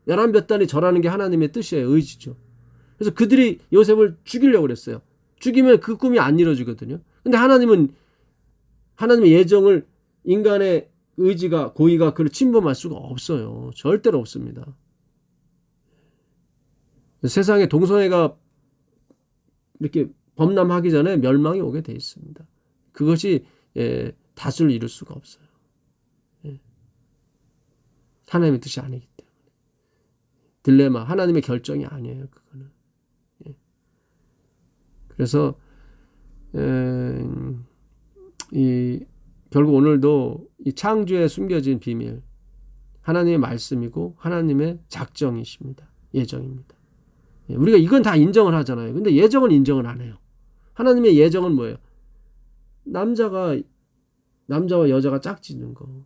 [SPEAKER 1] 열한 뼘단이 절하는 게 하나님의 뜻이에요. 의지죠. 그래서 그들이 요셉을 죽이려고 그랬어요. 죽이면 그 꿈이 안 이루어지거든요. 근데 하나님은 하나님의 예정을 인간의 의지가 고의가 그걸 침범할 수가 없어요. 절대로 없습니다. 세상에 동성애가 이렇게 범람하기 전에 멸망이 오게 돼 있습니다. 그것이 다수를 이룰 수가 없어요. 하나님의 뜻이 아니기 때문에. 딜레마, 하나님의 결정이 아니에요. 그거는. 그래서 결국 오늘도 이 창조에 숨겨진 비밀, 하나님의 말씀이고 하나님의 작정이십니다. 예정입니다. 우리가 이건 다 인정을 하잖아요. 근데 예정은 인정을 안 해요. 하나님의 예정은 뭐예요? 남자와 여자가 짝짓는 거,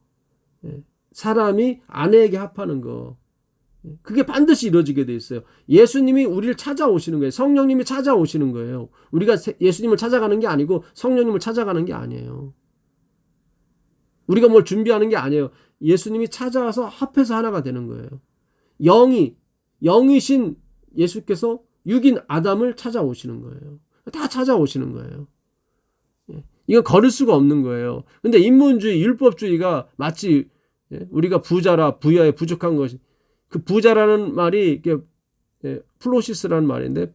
[SPEAKER 1] 사람이 아내에게 합하는 거, 그게 반드시 이루어지게 돼 있어요. 예수님이 우리를 찾아오시는 거예요. 성령님이 찾아오시는 거예요. 우리가 예수님을 찾아가는 게 아니고 성령님을 찾아가는 게 아니에요. 우리가 뭘 준비하는 게 아니에요. 예수님이 찾아와서 합해서 하나가 되는 거예요. 영이신 예수께서 육인 아담을 찾아오시는 거예요. 다 찾아오시는 거예요. 이건 거를 수가 없는 거예요. 근데 인문주의, 율법주의가 마치 우리가 부자라 부여에 부족한 것이, 그 부자라는 말이 플로시스라는 말인데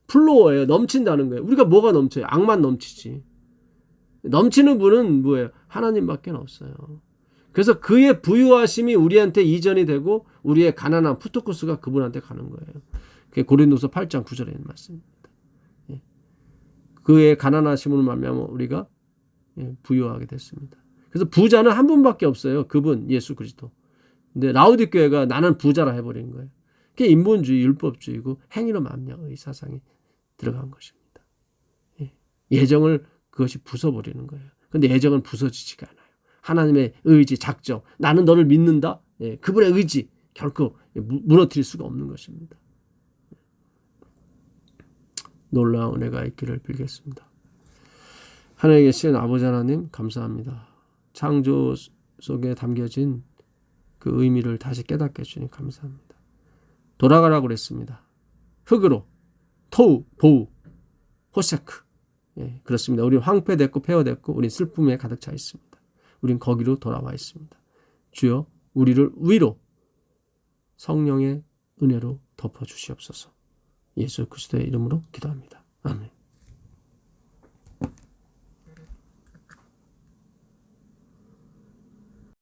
[SPEAKER 1] 플로어예요. 넘친다는 거예요. 우리가 뭐가 넘쳐요? 악만 넘치지. 넘치는 분은 뭐예요? 하나님밖에 없어요. 그래서 그의 부유하심이 우리한테 이전이 되고 우리의 가난한 푸토코스가 그분한테 가는 거예요. 그게 고린도서 8장 9절에 있는 말씀입니다. 그의 가난하심으로 말미암아 우리가 부유하게 됐습니다. 그래서 부자는 한 분밖에 없어요. 그분 예수 그리스도. 근데 라우디교회가 나는 부자라 해버린 거예요. 그게 인본주의, 율법주의고 행위로 만명의 사상이 들어간 것입니다. 예정을 그것이 부숴버리는 거예요. 근데 예정은 부서지지가 않아요. 하나님의 의지, 작정, 나는 너를 믿는다. 그분의 의지 결코 무너뜨릴 수가 없는 것입니다. 놀라운 은혜가 있기를 빌겠습니다. 하늘에 계신 아버지 하나님 감사합니다. 창조 속에 담겨진 그 의미를 다시 깨닫게 해주니 감사합니다. 돌아가라고 그랬습니다. 흙으로, 토우, 보우, 호세크. 그렇습니다. 우리 황폐됐고 폐허됐고 우리 슬픔에 가득 차 있습니다. 우린 거기로 돌아와 있습니다. 주여 우리를 위로 성령의 은혜로 덮어주시옵소서. 예수 그리스도의 이름으로 기도합니다. 아멘.